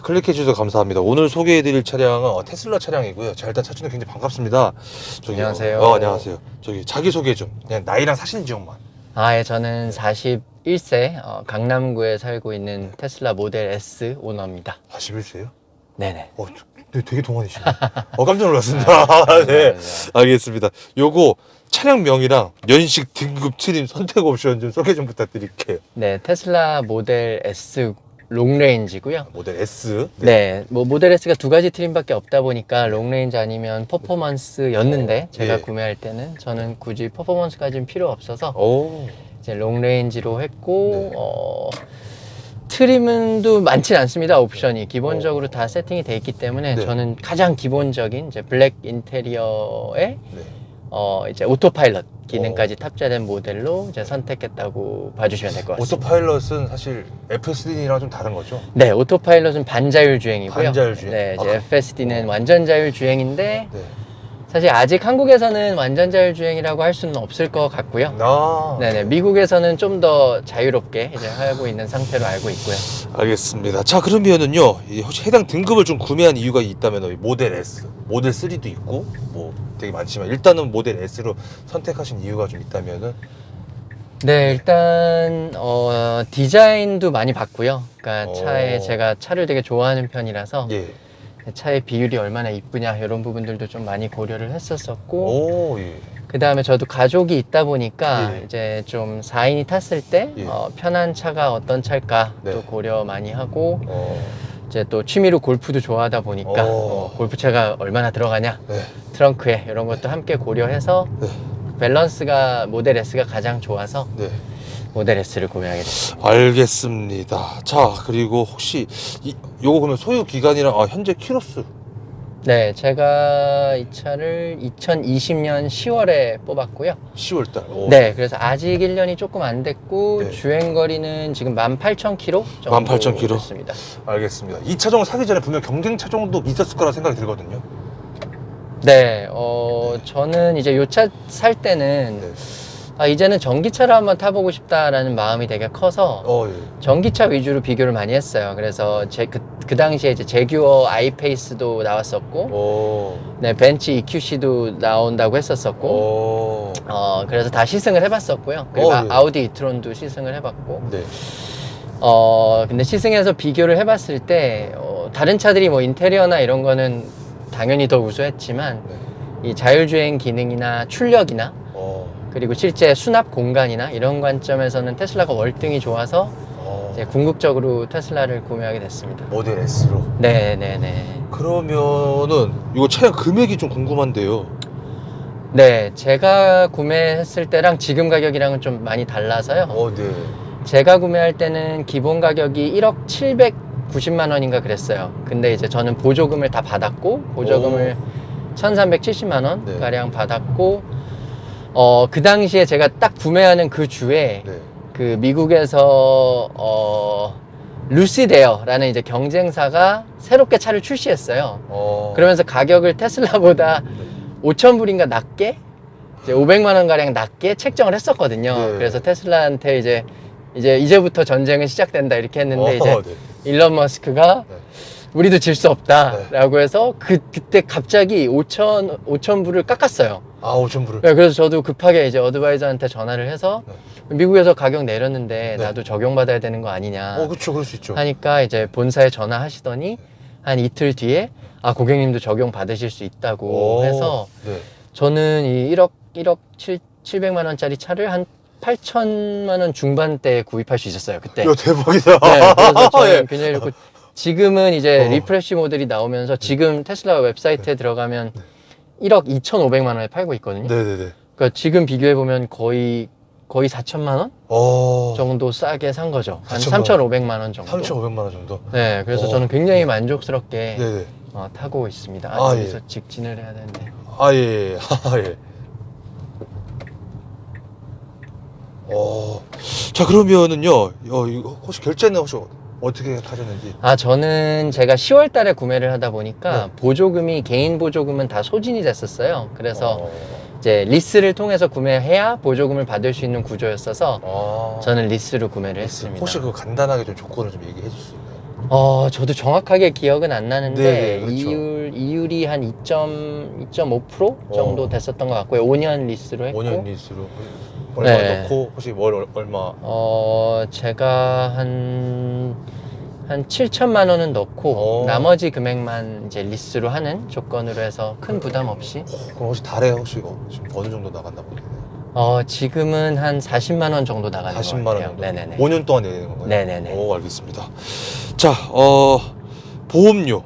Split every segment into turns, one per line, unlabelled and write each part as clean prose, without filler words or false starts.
클릭해주셔서 감사합니다. 오늘 소개해드릴 차량은 테슬라 차량이고요. 자, 일단 차주님 굉장히 반갑습니다.
안녕하세요.
안녕하세요. 자기소개 좀, 그냥 나이랑 사신 지역만.
예, 저는 41세 강남구에 살고 있는 테슬라 모델 S 오너입니다.
41세요?
네네.
되게 동안이시네. 깜짝 놀랐습니다. 네, 알겠습니다. 요거 차량명이랑 연식, 등급, 트림, 선택 옵션 좀 소개 좀 부탁드릴게요.
네, 테슬라 모델 S 롱레인지고요.
모델 S.
네, 뭐 모델 S가 두 가지 트림밖에 없다 보니까 롱레인지 아니면 퍼포먼스였는데 제가 구매할 때는 저는 굳이 퍼포먼스까지는 필요 없어서 이제 롱레인지로 했고 트림도 많진 않습니다. 옵션이 기본적으로 다 세팅이 돼 있기 때문에 저는 가장 기본적인 이제 블랙 인테리어에 이제 오토파일럿 기능까지 탑재된 모델로 이제 선택했다고 봐주시면 될 것 같습니다.
오토파일럿은 사실 FSD랑 좀 다른 거죠?
네, 오토파일럿은 반자율 주행이고요.
반자율 주행.
네, 이제 FSD는 완전 자율 주행인데
네.
사실 아직 한국에서는 완전 자율 주행이라고 할 수는 없을 것 같고요. 네네, 미국에서는 좀 더 자유롭게 이제 하고 있는 상태로 알고 있고요.
알겠습니다. 자, 그러면은요, 혹시 해당 등급을 좀 구매한 이유가 있다면 모델 S, 모델 3도 있고 뭐 되게 많지만 일단은 모델 S로 선택하신 이유가 좀 있다면은?
네, 일단 디자인도 많이 봤고요. 그러니까 차에 제가 차를 되게 좋아하는 편이라서 차의 비율이 얼마나 이쁘냐 이런 부분들도 좀 많이 고려를 했었었고 그 다음에 저도 가족이 있다 보니까 이제 좀 4인이 탔을 때 편한 차가 어떤 차일까 또 고려 많이 하고 이제 또 취미로 골프도 좋아하다 보니까 골프채가 얼마나 들어가냐 트렁크에 이런 것도 함께 고려해서 밸런스가 모델 S가 가장 좋아서 모델 S를 구매하게 됐습니다.
알겠습니다. 자, 그리고 혹시 요거 그러면 소유 기간이랑 현재 키로수?
네, 제가 이 차를 2020년 10월에 뽑았고요.
10월달.
네, 그래서 아직 1년이 조금 안 됐고 주행거리는 지금 18,000km 정도
18,000km
됐습니다.
알겠습니다. 이 차종을 사기 전에 분명 경쟁 차종도 있었을 거라 생각이 들거든요.
네, 저는 이제 요 차 살 때는 이제는 전기차를 한번 타보고 싶다라는 마음이 되게 커서 전기차 위주로 비교를 많이 했어요. 그래서 그 당시에 이제 제규어 아이페이스도 나왔었고 네, 벤츠 EQC도 나온다고 했었었고 그래서 다 시승을 해봤었고요. 그리고 아우디 이트론도 시승을 해봤고 근데 시승해서 비교를 해봤을 때 다른 차들이 뭐 인테리어나 이런 거는 당연히 더 우수했지만 이 자율주행 기능이나 출력이나 그리고 실제 수납 공간이나 이런 관점에서는 테슬라가 월등히 좋아서 이제 궁극적으로 테슬라를 구매하게 됐습니다.
모델 S로?
네네네.
그러면은 이거 차량 금액이 좀 궁금한데요.
네, 제가 구매했을 때랑 지금 가격이랑은 좀 많이 달라서요. 제가 구매할 때는 기본 가격이 1억 790만 원인가 그랬어요. 근데 이제 저는 보조금을 다 받았고 보조금을 1370만 원 가량 받았고 그 당시에 제가 딱 구매하는 그 주에 그 미국에서 루시드에어라는 이제 경쟁사가 새롭게 차를 출시했어요. 그러면서 가격을 테슬라보다 5,000불인가 낮게 이제 500만 원 가량 낮게 책정을 했었거든요. 그래서 테슬라한테 이제부터 전쟁은 시작된다 이렇게 했는데 이제 일론 머스크가 우리도 질 수 없다라고 해서 그때 갑자기 5,000불을 깎았어요.
아, 5,000불을.
네, 그래서 저도 급하게 이제 어드바이저한테 전화를 해서
네.
미국에서 가격 내렸는데
네.
나도 적용받아야 되는 거 아니냐.
그쵸, 그럴 수 있죠.
하니까 이제 본사에 전화하시더니 한 이틀 뒤에 아, 고객님도 적용 받으실 수 있다고 해서
네.
저는 이 1억 700만 원짜리 차를 한 8천만 원 중반대에 구입할 수 있었어요, 그때.
야, 대박이다.
네, 그래서 저는
예.
굉장히 좋고 지금은 이제 리프레쉬 모델이 나오면서 지금 테슬라 웹사이트에 들어가면 1억 2,500만 원에 팔고 있거든요.
네네네.
그러니까 지금 비교해보면 거의 4천만 원 정도 싸게 산 거죠. 한 3,500만 원 정도.
3,500만 원 정도?
네, 그래서 저는 굉장히 만족스럽게
네네.
타고 있습니다. 여기서 직진을 해야 되는데.
아, 예. 아, 예. 자, 그러면은요, 이거 혹시 결제는 혹시 어떻게 하셨는지?
저는 제가 10월 달에 구매를 하다 보니까 보조금이, 개인 보조금은 다 소진이 됐었어요. 그래서 이제 리스를 통해서 구매해야 보조금을 받을 수 있는 구조였어서 저는 리스로 구매를 했습니다.
혹시 그 간단하게 좀 조건을 좀 얘기해 줄 수 있나요?
저도 정확하게 기억은 안 나는데
네, 그렇죠.
이율이 한 2.5% 정도 됐었던 것 같고요. 5년 리스로 했고.
5년 리스로 얼마 넣고 혹시 얼마?
제가 한 7천만 원은 넣고 나머지 금액만 이제 리스로 하는 조건으로 해서 큰 부담 없이.
그럼 혹시 달에 혹시 지금 어느 정도 나간다 보네요?
지금은 한 40만 원 정도 나가는 것
40만
같아요.
원 정도?
네네네.
5년 동안 내는 건가요?
네네네.
오, 알겠습니다. 자, 보험료.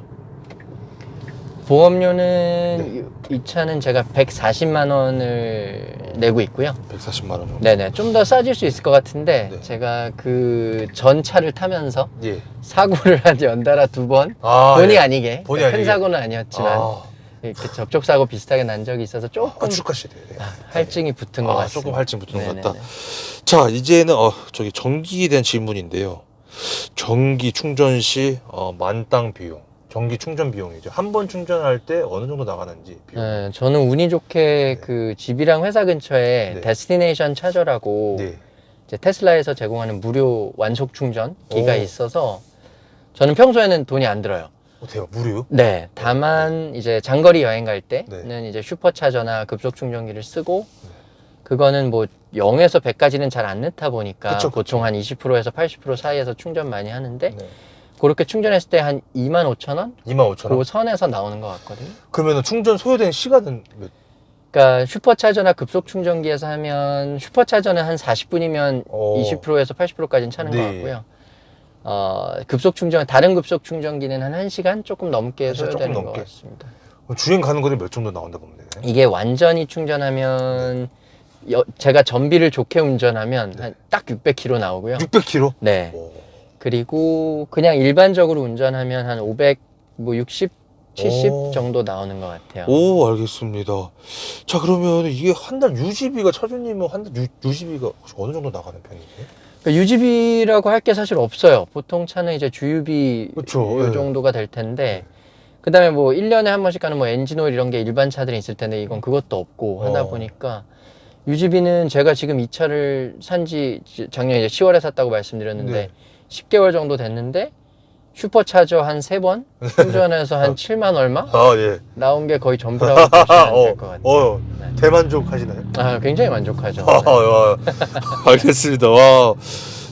보험료는 이 차는 제가 140만 원을 내고 있고요.
140만 원 정도?
네네. 좀 더 싸질 수 있을 것 같은데 제가 그 전 차를 타면서 사고를 한 연달아 2번 본의 아니게 큰 사고는 아니었지만 이렇게 접촉사고 비슷하게 난 적이 있어서 조금
축하시네.
할증이 붙은 것 같습니다.
조금 할증 붙은 것 같다. 자, 이제는 저기 전기에 대한 질문인데요. 전기 충전 시 만땅 비용. 전기 충전 비용이죠. 한 번 충전할 때 어느 정도 나가는지 비용.
네, 저는 운이 좋게 그 집이랑 회사 근처에 데스티네이션 차저라고 이제 테슬라에서 제공하는 무료 완속 충전기가 있어서 저는 평소에는 돈이 안 들어요.
대박, 무료요?
네, 다만 이제 장거리 여행 갈 때는 이제 슈퍼차저나 급속 충전기를 쓰고 그거는 뭐 0에서 100까지는 잘 안 넣다 보니까 보통 한 20%에서 80% 사이에서 충전 많이 하는데 그렇게 충전했을 때 한 25,000원?
25,000원?
그 선에서 나오는 것 같거든요.
그러면 충전 소요된 시간은 몇?
그러니까 슈퍼차저나 급속 충전기에서 하면 슈퍼차저는 한 40분이면 20%에서 80%까지는 차는 것 같고요. 급속 충전, 다른 급속 충전기는 한 1시간 조금 넘게 소요되는 것 같습니다.
주행 가는 거리 몇 정도 나온다 보면 되나요?
이게 완전히 충전하면 제가 전비를 좋게 운전하면 한 딱 600km 나오고요.
600km?
네. 그리고 그냥 일반적으로 운전하면 한 500, 뭐 60, 70 정도 나오는 것 같아요.
오, 알겠습니다. 자, 그러면 이게 한 달 유지비가, 차주님은 한 달 유지비가 혹시 어느 정도 나가는 편이세요?
그러니까 유지비라고 할 게 사실 없어요. 보통 차는 이제 주유비 이 정도가 될 텐데 그 다음에 뭐 1년에 한 번씩 가는 뭐 엔진오일 이런 게 일반 차들이 있을 텐데 이건 그것도 없고 하다 보니까 유지비는 제가 지금 이 차를 산지 작년 이제 10월에 샀다고 말씀드렸는데 10개월 정도 됐는데 슈퍼차저 한 3번 충전해서 한 7만 얼마 나온 게 거의 전부라고 보시면 될 것 같아요.
대만족 하시나요?
굉장히 만족하죠.
알겠습니다. 와.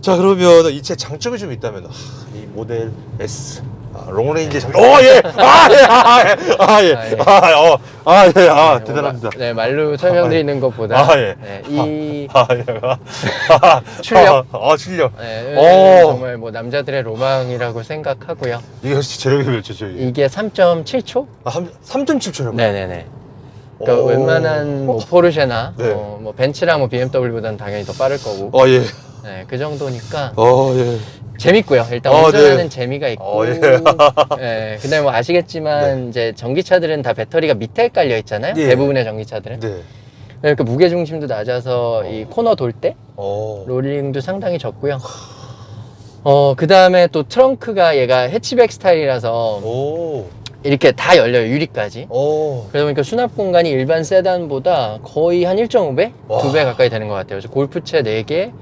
자, 그러면 이 차 장점이 좀 있다면 이 모델 S 롱레인지 장점. 대단합니다.
네, 말로 설명드리는 것보다 출력.
출력.
정말 뭐 남자들의 로망이라고 생각하고요.
이게 재력이 몇 초죠?
이게 3.7초?
3.7초라고요?
네네네. 그러니까 웬만한 뭐 포르쉐나 뭐 벤츠랑 뭐 BMW보다는 당연히 더 빠를 거고. 네, 그 정도니까. 재밌고요. 일단 운전하는 재미가 있고. 그다음에 뭐 아시겠지만 이제 전기차들은 다 배터리가 밑에 깔려 있잖아요. 대부분의 전기차들은. 그러니까 무게 중심도 낮아서 이 코너 돌 때 롤링도 상당히 적고요. 그다음에 또 트렁크가 얘가 해치백 스타일이라서 이렇게 다 열려요, 유리까지. 그러다 보니까 수납 공간이 일반 세단보다 거의 한 1.5배? 2배 가까이 되는 것 같아요. 그래서 골프채 4개,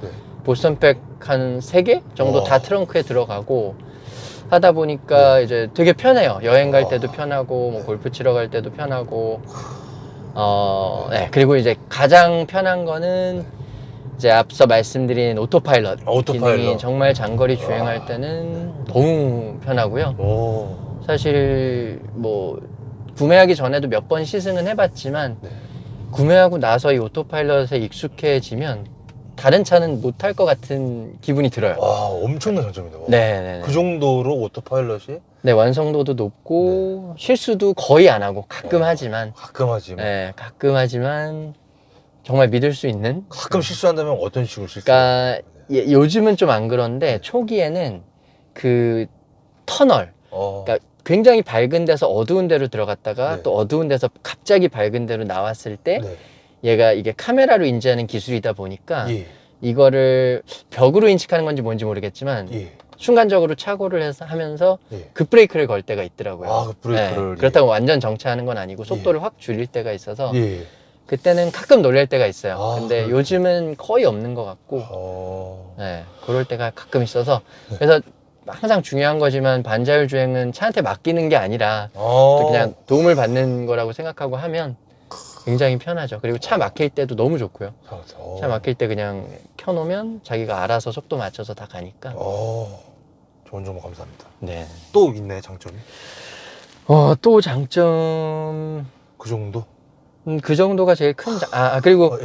보스턴백 한 3개 정도 다 트렁크에 들어가고 하다 보니까
네.
이제 되게 편해요. 여행 갈 때도 편하고, 뭐 골프 치러 갈 때도 편하고. 네. 그리고 이제 가장 편한 거는 이제 앞서 말씀드린 오토파일럿. 기능이 정말 장거리 주행할 때는 너무 편하고요. 사실 뭐 구매하기 전에도 몇 번 시승은 해봤지만 구매하고 나서 이 오토파일럿에 익숙해지면 다른 차는 못할 것 같은 기분이 들어요.
와, 엄청난 장점이다.
네.
그 정도로 오토파일럿이?
네, 완성도도 높고 실수도 거의 안 하고 가끔 하지만. 네, 가끔 하지만 정말 믿을 수 있는.
가끔 실수한다면 어떤 식으로 실수?
그러니까 요즘은 좀 안 그런데 초기에는 그 터널, 그러니까 굉장히 밝은 데서 어두운 데로 들어갔다가 또 어두운 데서 갑자기 밝은 데로 나왔을 때 얘가 이게 카메라로 인지하는 기술이다 보니까 이거를 벽으로 인식하는 건지 뭔지 모르겠지만 순간적으로 착오를 해서 하면서 급브레이크를 걸 때가 있더라고요.
아, 급브레이크를.
그렇다고 완전 정차하는 건 아니고 속도를 확 줄일 때가 있어서 그때는 가끔 놀랄 때가 있어요. 근데 요즘은 거의 없는 것 같고 그럴 때가 가끔 있어서 그래서 항상 중요한 거지만 반자율 주행은 차한테 맡기는 게 아니라 그냥 도움을 받는 거라고 생각하고 하면 굉장히 편하죠. 그리고 차 막힐 때도 너무 좋고요. 차 막힐 때 그냥 켜놓으면 자기가 알아서 속도 맞춰서 다 가니까.
좋은 정보 감사합니다.
네.
또 있나요, 장점이?
또 장점.
그 정도?
그 정도가 제일 큰 그리고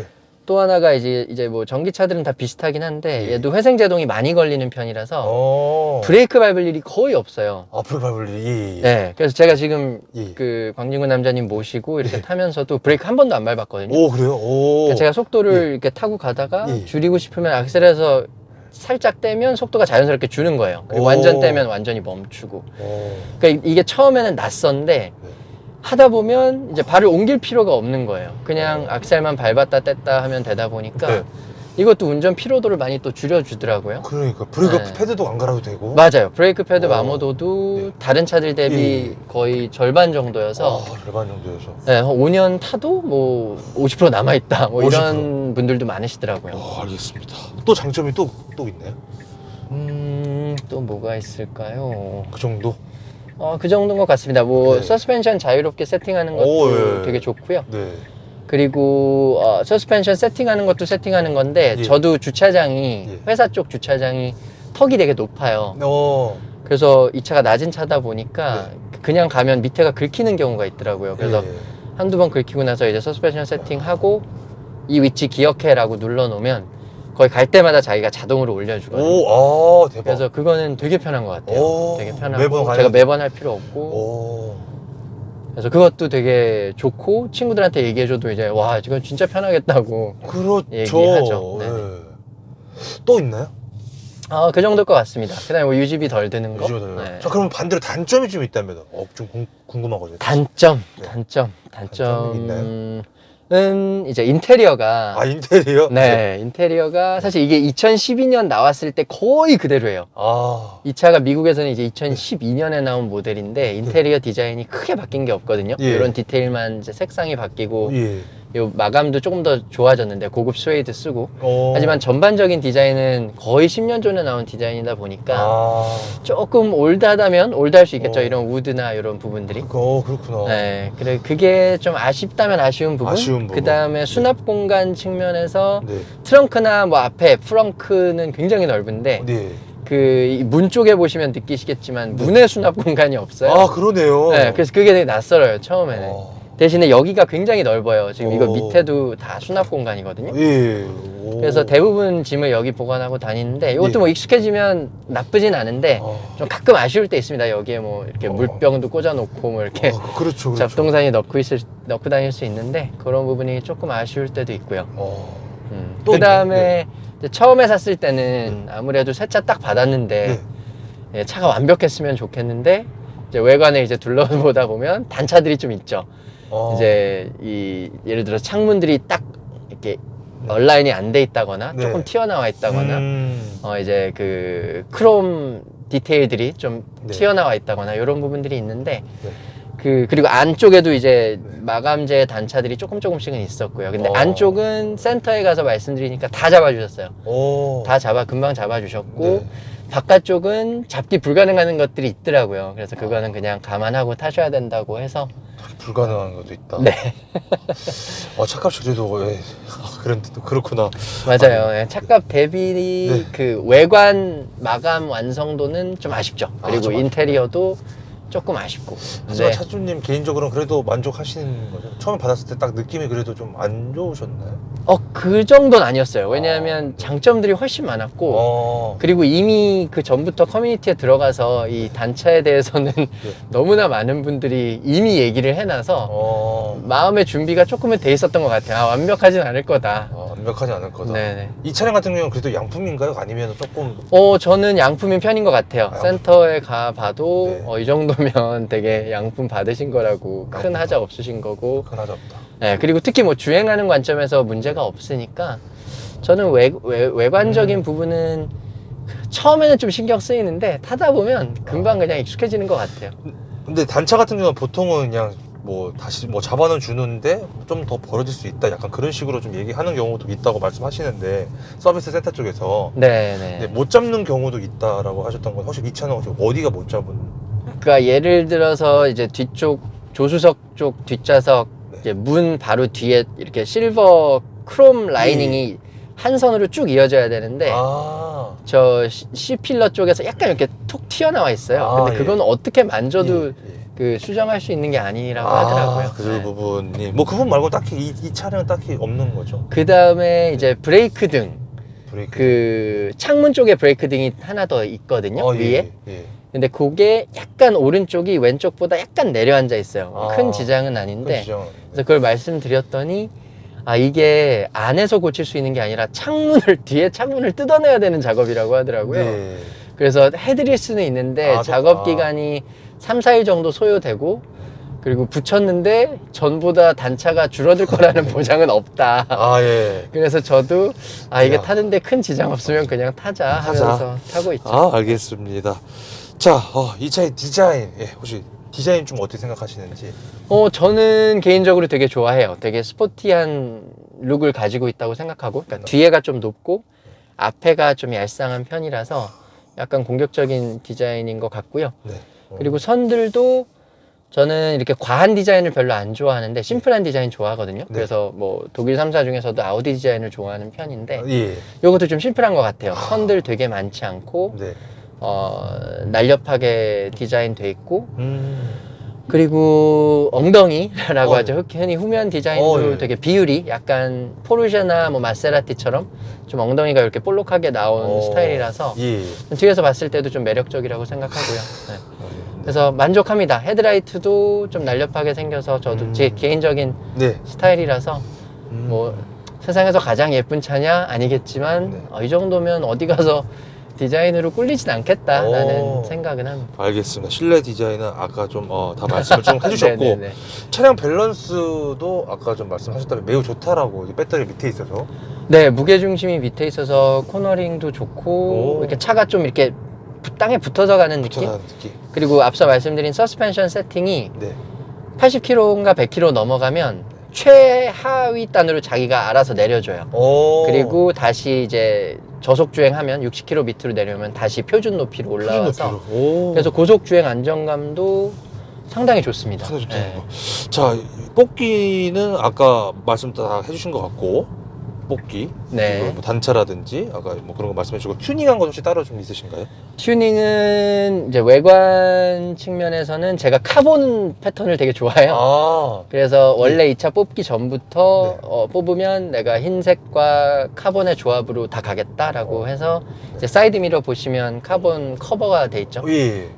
또 하나가 이제 뭐 전기차들은 다 비슷하긴 한데 얘도 회생제동이 많이 걸리는 편이라서 브레이크 밟을 일이 거의 없어요.
브레이크 밟을 일이?
네. 그래서 제가 지금 그 광진구 남자님 모시고 이렇게 타면서도 브레이크 한 번도 안 밟았거든요.
그래요?
그러니까 제가 속도를 이렇게 타고 가다가 줄이고 싶으면 악셀에서 살짝 떼면 속도가 자연스럽게 주는 거예요. 그리고 완전 떼면 완전히 멈추고. 그러니까 이게 처음에는 낯선데 하다 보면 이제 발을 옮길 필요가 없는 거예요. 그냥 악셀만 밟았다 뗐다 하면 되다 보니까 이것도 운전 피로도를 많이 또 줄여주더라고요.
그러니까 브레이크 패드도 안 갈아도 되고.
맞아요. 브레이크 패드 마모도도 다른 차들 대비 거의 절반 정도여서
절반 정도여서
네, 5년 타도 뭐 50% 남아있다 뭐 50%. 이런 분들도 많으시더라고요.
알겠습니다. 또 장점이 또 있나요?
또 뭐가 있을까요?
그 정도?
그 정도인 것 같습니다. 뭐 서스펜션 자유롭게 세팅하는 것도 되게 좋고요. 그리고 서스펜션 세팅하는 것도 세팅하는 건데 저도 주차장이 회사 쪽 주차장이 턱이 되게 높아요. 그래서 이 차가 낮은 차다 보니까 그냥 가면 밑에가 긁히는 경우가 있더라고요. 그래서 한두 번 긁히고 나서 이제 서스펜션 세팅하고 이 위치 기억해라고 눌러놓으면 거의 갈 때마다 자기가 자동으로 올려주거든요.
대박.
그래서 그거는 되게 편한 것 같아요. 되게 편하고 제가 매번 할 필요 없고. 그래서 그것도 되게 좋고 친구들한테 얘기해줘도 이제 와 이건 진짜 편하겠다고 얘기하죠.
또 있나요?
그 정도일 것 같습니다. 그다음에 뭐 유지비 덜 드는 거.
자, 그럼 반대로 단점이 좀 있다면 좀 궁금하거든요.
단점 있나요? 이제 인테리어가
인테리어?
인테리어가 사실 이게 2012년 나왔을 때 거의 그대로예요. 이 차가 미국에서는 이제 2012년에 나온 모델인데 인테리어 디자인이 크게 바뀐 게 없거든요. 이런 디테일만 이제 색상이 바뀌고 요 마감도 조금 더 좋아졌는데 고급 스웨이드 쓰고 하지만 전반적인 디자인은 거의 10년 전에 나온 디자인이다 보니까 조금 올드하다면 올드할 수 있겠죠. 이런 우드나 이런 부분들이.
그렇구나.
네, 그래 그게 좀 아쉽다면 아쉬운 부분. 그 다음에 수납 공간 측면에서 트렁크나 뭐 앞에 프렁크는 굉장히 넓은데 그 문 쪽에 보시면 느끼시겠지만 문의 수납 공간이 없어요.
그러네요.
네, 그래서 그게 되게 낯설어요 처음에는. 대신에 여기가 굉장히 넓어요. 지금 이거 밑에도 다 수납 공간이거든요. 그래서 대부분 짐을 여기 보관하고 다니는데 이것도 뭐 익숙해지면 나쁘진 않은데 좀 가끔 아쉬울 때 있습니다. 여기에 뭐 이렇게 물병도 꽂아놓고 뭐 이렇게
그렇죠.
잡동사니 넣고 다닐 수 있는데 그런 부분이 조금 아쉬울 때도 있고요. 그 다음에 처음에 샀을 때는 아무래도 새 차 딱 받았는데 차가 완벽했으면 좋겠는데 이제 외관에 이제 둘러보다 보면 단차들이 좀 있죠. 이제 예를 들어 창문들이 딱 이렇게 얼라인이 안 돼 있다거나 조금 튀어나와 있다거나 이제 그 크롬 디테일들이 좀 튀어나와 있다거나 이런 부분들이 있는데 그리고 안쪽에도 이제 마감재 단차들이 조금씩은 있었고요. 근데 안쪽은 센터에 가서 말씀드리니까 다 잡아주셨어요. 금방 잡아주셨고,
네.
바깥쪽은 잡기 불가능한 것들이 있더라고요. 그래서 그거는 그냥 감안하고 타셔야 된다고 해서.
불가능한 것도 있다.
네.
차값이 그래도, 그렇구나.
맞아요. 착값 대비 그 외관 마감 완성도는 좀 아쉽죠. 그리고 인테리어도 조금 아쉽고.
하지만 차주님 개인적으로는 그래도 만족하시는 거죠? 처음에 받았을 때 딱 느낌이 그래도 좀 안 좋으셨나요?
그 정도는 아니었어요. 왜냐하면 장점들이 훨씬 많았고, 그리고 이미 그 전부터 커뮤니티에 들어가서 이 단차에 대해서는 너무나 많은 분들이 이미 얘기를 해놔서 마음의 준비가 조금은 돼 있었던 것 같아요. 완벽하진 않을 거다.
완벽하지 않을 거다.
네네.
이 차량 같은 경우는 그래도 양품인가요? 아니면 조금?
저는 양품인 편인 것 같아요. 센터에 가봐도 이 정도면 되게 양품 받으신 거라고 큰 하자 없으신 거고.
큰 하자 없다.
네, 그리고 특히 뭐 주행하는 관점에서 문제가 없으니까 저는 외관적인 부분은 처음에는 좀 신경 쓰이는데 타다 보면 금방 그냥 익숙해지는 것 같아요.
근데 단차 같은 경우는 보통은 그냥 다시 잡아는 주는데 좀 더 벌어질 수 있다, 약간 그런 식으로 좀 얘기하는 경우도 있다고 말씀하시는데, 서비스 센터 쪽에서.
네네.
못 잡는 경우도 있다라고 하셨던 건 혹시 이 차는 어디가 못 잡은?
그러니까 예를 들어서 이제 뒤쪽 조수석 쪽 뒷좌석 이제 문 바로 뒤에 이렇게 실버 크롬 라이닝이 한 선으로 쭉 이어져야 되는데 저 C필러 쪽에서 약간 이렇게 톡 튀어나와 있어요. 근데 그건 어떻게 만져도 그 수정할 수 있는 게 아니라고 하더라고요.
그 부분이 그 부분 말고 딱히 이 차량은 딱히 없는 거죠?
그 다음에 이제 브레이크 등, 그 창문 쪽에 브레이크 등이 하나 더 있거든요. 위에. 근데 그게 약간 오른쪽이 왼쪽보다 약간 내려앉아 있어요. 큰 지장은 아닌데. 그래서 그걸 말씀드렸더니 이게 안에서 고칠 수 있는 게 아니라 뒤에 창문을 뜯어내야 되는 작업이라고 하더라고요. 그래서 해드릴 수는 있는데 작업 기간이 3, 4일 정도 소요되고, 그리고 붙였는데 전보다 단차가 줄어들 거라는 보장은 없다. 그래서 저도 이게 타는데 큰 지장 없으면 그냥 타자 하면서 타고 있죠.
알겠습니다. 자, 이 차의 디자인, 혹시 디자인 좀 어떻게 생각하시는지?
저는 개인적으로 되게 좋아해요. 되게 스포티한 룩을 가지고 있다고 생각하고, 그러니까 뒤에가 좀 높고 앞에가 좀 얄쌍한 편이라서 약간 공격적인 디자인인 것 같고요. 그리고 선들도 저는 이렇게 과한 디자인을 별로 안 좋아하는데 심플한 디자인 좋아하거든요. 그래서 뭐 독일 3사 중에서도 아우디 디자인을 좋아하는 편인데 이것도 좀 심플한 것 같아요. 선들 되게 많지 않고 날렵하게 디자인돼 있고, 그리고 엉덩이라고 하죠. 흔히 후면 디자인도 되게 비율이 약간 포르쉐나 뭐 마세라티처럼 좀 엉덩이가 이렇게 볼록하게 나온 스타일이라서 뒤에서 봤을 때도 좀 매력적이라고 생각하고요. 그래서 만족합니다. 헤드라이트도 좀 날렵하게 생겨서 저도 제 개인적인 스타일이라서 뭐 세상에서 가장 예쁜 차냐? 아니겠지만 이 정도면 어디 가서 디자인으로 꿀리진 않겠다라는 생각은 합니다.
알겠습니다. 실내 디자인은 아까 좀 다 말씀을 좀 해주셨고 차량 밸런스도 아까 좀 말씀하셨다면 매우 좋다라고, 배터리 밑에 있어서. 네,
무게중심이 밑에 있어서 코너링도 좋고 이렇게 차가 좀 이렇게 땅에 붙어서 가는 느낌? 그리고 앞서 말씀드린 서스펜션 세팅이 80km인가 100km 넘어가면 최하위 단으로 자기가 알아서 내려줘요. 그리고 다시 이제 저속 주행하면 60km 밑으로 내려오면 다시 표준 높이로 올라와서 그래서 고속 주행 안정감도 상당히 좋습니다.
자, 뽑기는 아까 말씀 다 해주신 것 같고, 뽑기, 뭐 단차라든지 아까 뭐 그런 거 말씀해 주시고, 튜닝한 거 혹시 따로 좀 있으신가요?
튜닝은 이제 외관 측면에서는 제가 카본 패턴을 되게 좋아해요. 그래서 원래 이 차 뽑기 전부터 뽑으면 내가 흰색과 카본의 조합으로 다 가겠다라고 해서 이제 사이드 미러 보시면 카본 커버가 돼 있죠.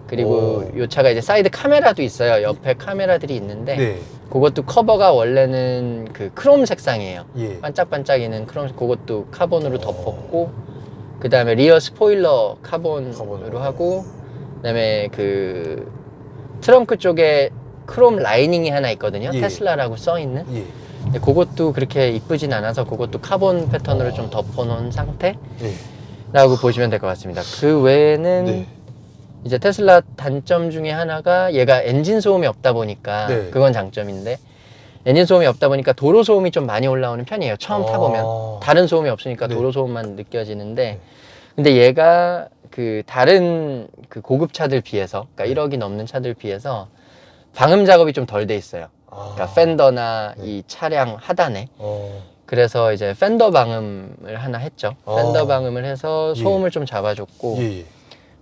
그리고 이 차가 이제 사이드 카메라도 있어요. 옆에 카메라들이 있는데 그것도 커버가 원래는 그 크롬 색상이에요. 반짝반짝이는 크롬, 그것도 카본으로 덮었고, 그 다음에 리어 스포일러 카본으로 하고, 그 다음에 그 트렁크 쪽에 크롬 라이닝이 하나 있거든요. 테슬라라고 써있는. 근데 그것도 그렇게 이쁘진 않아서 그것도 카본 패턴으로 좀 덮어놓은 상태라고 보시면 될 것 같습니다. 그 외에는 이제 테슬라 단점 중에 하나가 얘가 엔진 소음이 없다 보니까
네.
그건 장점인데 엔진 소음이 없다 보니까 도로 소음이 좀 많이 올라오는 편이에요. 처음 타보면 다른 소음이 없으니까
네.
도로 소음만 느껴지는데
네.
근데 얘가 그 다른 그 고급 차들 비해서 그러니까
네.
1억이 넘는 차들 비해서 방음 작업이 좀 덜 돼 있어요. 그러니까 펜더나
네.
이 차량 하단에 그래서 이제 펜더 방음을 하나 했죠. 펜더 방음을 해서 소음을
예.
좀 잡아줬고
예.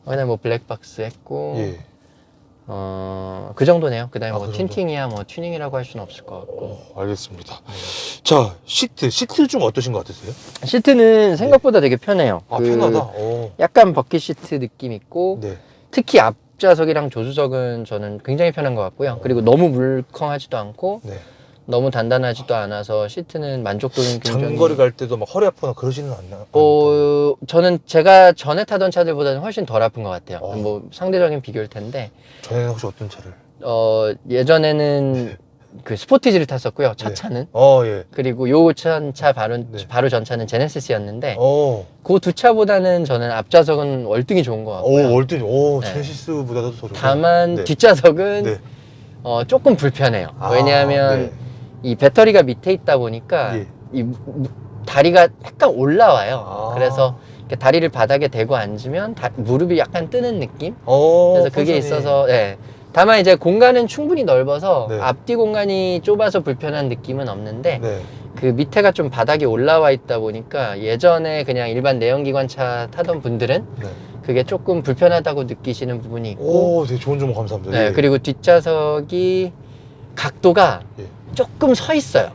그다음에 뭐 블랙박스 했고
예.
그 정도네요. 그다음에 뭐
그 정도?
틴팅이야 뭐 튜닝이라고 할 수는 없을 것 같고.
알겠습니다. 자, 시트 좀 어떠신 것 같으세요?
시트는 생각보다 되게 편해요.
아, 편하다.
약간 버킷 시트 느낌 있고
네.
특히 앞좌석이랑 조수석은 저는 굉장히 편한 것 같고요. 그리고 너무 물컹하지도 않고
네.
너무 단단하지도 않아서 시트는 만족도는 굉장히
장거리 갈 때도 막 허리 아프거나 그러지는 않나?
저는 제가 전에 타던 차들보다는 훨씬 덜 아픈 것 같아요.
어.
뭐 상대적인 비교일 텐데
전에는 혹시 어떤 차를?
예전에는 그 스포티지를 탔었고요. 첫
네.
차는.
예.
그리고 요 차 바로
네.
바로 전 차는 제네시스였는데
그
그 두 차보다는 저는 앞좌석은 월등히 좋은 것 같고요.
월등히,
네.
제네시스보다도 더 좋고.
다만
네.
뒷좌석은
네.
조금 불편해요. 왜냐하면 이 배터리가 밑에 있다 보니까
예.
이 다리가 약간 올라와요.
아.
그래서 이렇게 다리를 바닥에 대고 앉으면 무릎이 약간 뜨는 느낌?
그래서
그래서 그게 있어서 네. 다만 이제 공간은 충분히 넓어서
네.
앞뒤 공간이 좁아서 불편한 느낌은 없는데
네.
그 밑에가 좀 바닥이 올라와 있다 보니까 예전에 그냥 일반 내연기관차 타던 분들은
네.
그게 조금 불편하다고 느끼시는 부분이 있고
되게 좋은 정보 감사합니다.
네,
예.
그리고 뒷좌석이 각도가
예.
조금 서 있어요.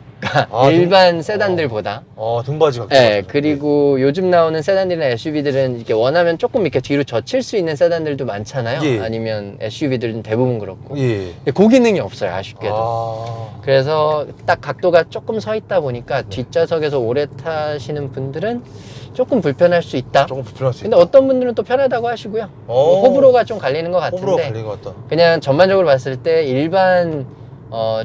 아,
일반 세단들보다.
등받이 각도.
네, 그리고 요즘 나오는 세단들이나 SUV들은 이렇게 원하면 조금 이렇게 뒤로 젖힐 수 있는 세단들도 많잖아요.
예.
아니면 SUV들은 대부분 그렇고.
예.
근데 그 기능이 없어요, 아쉽게도. 그래서 딱 각도가 조금 서 있다 보니까 뒷좌석에서 오래 타시는 분들은 조금 불편할 수 있다.
조금 불편할 수 있다.
근데 어떤 분들은 또 편하다고 하시고요. 호불호가 좀 갈리는 것 같은데.
호불호가 갈린 것 같다.
그냥 전반적으로 봤을 때 일반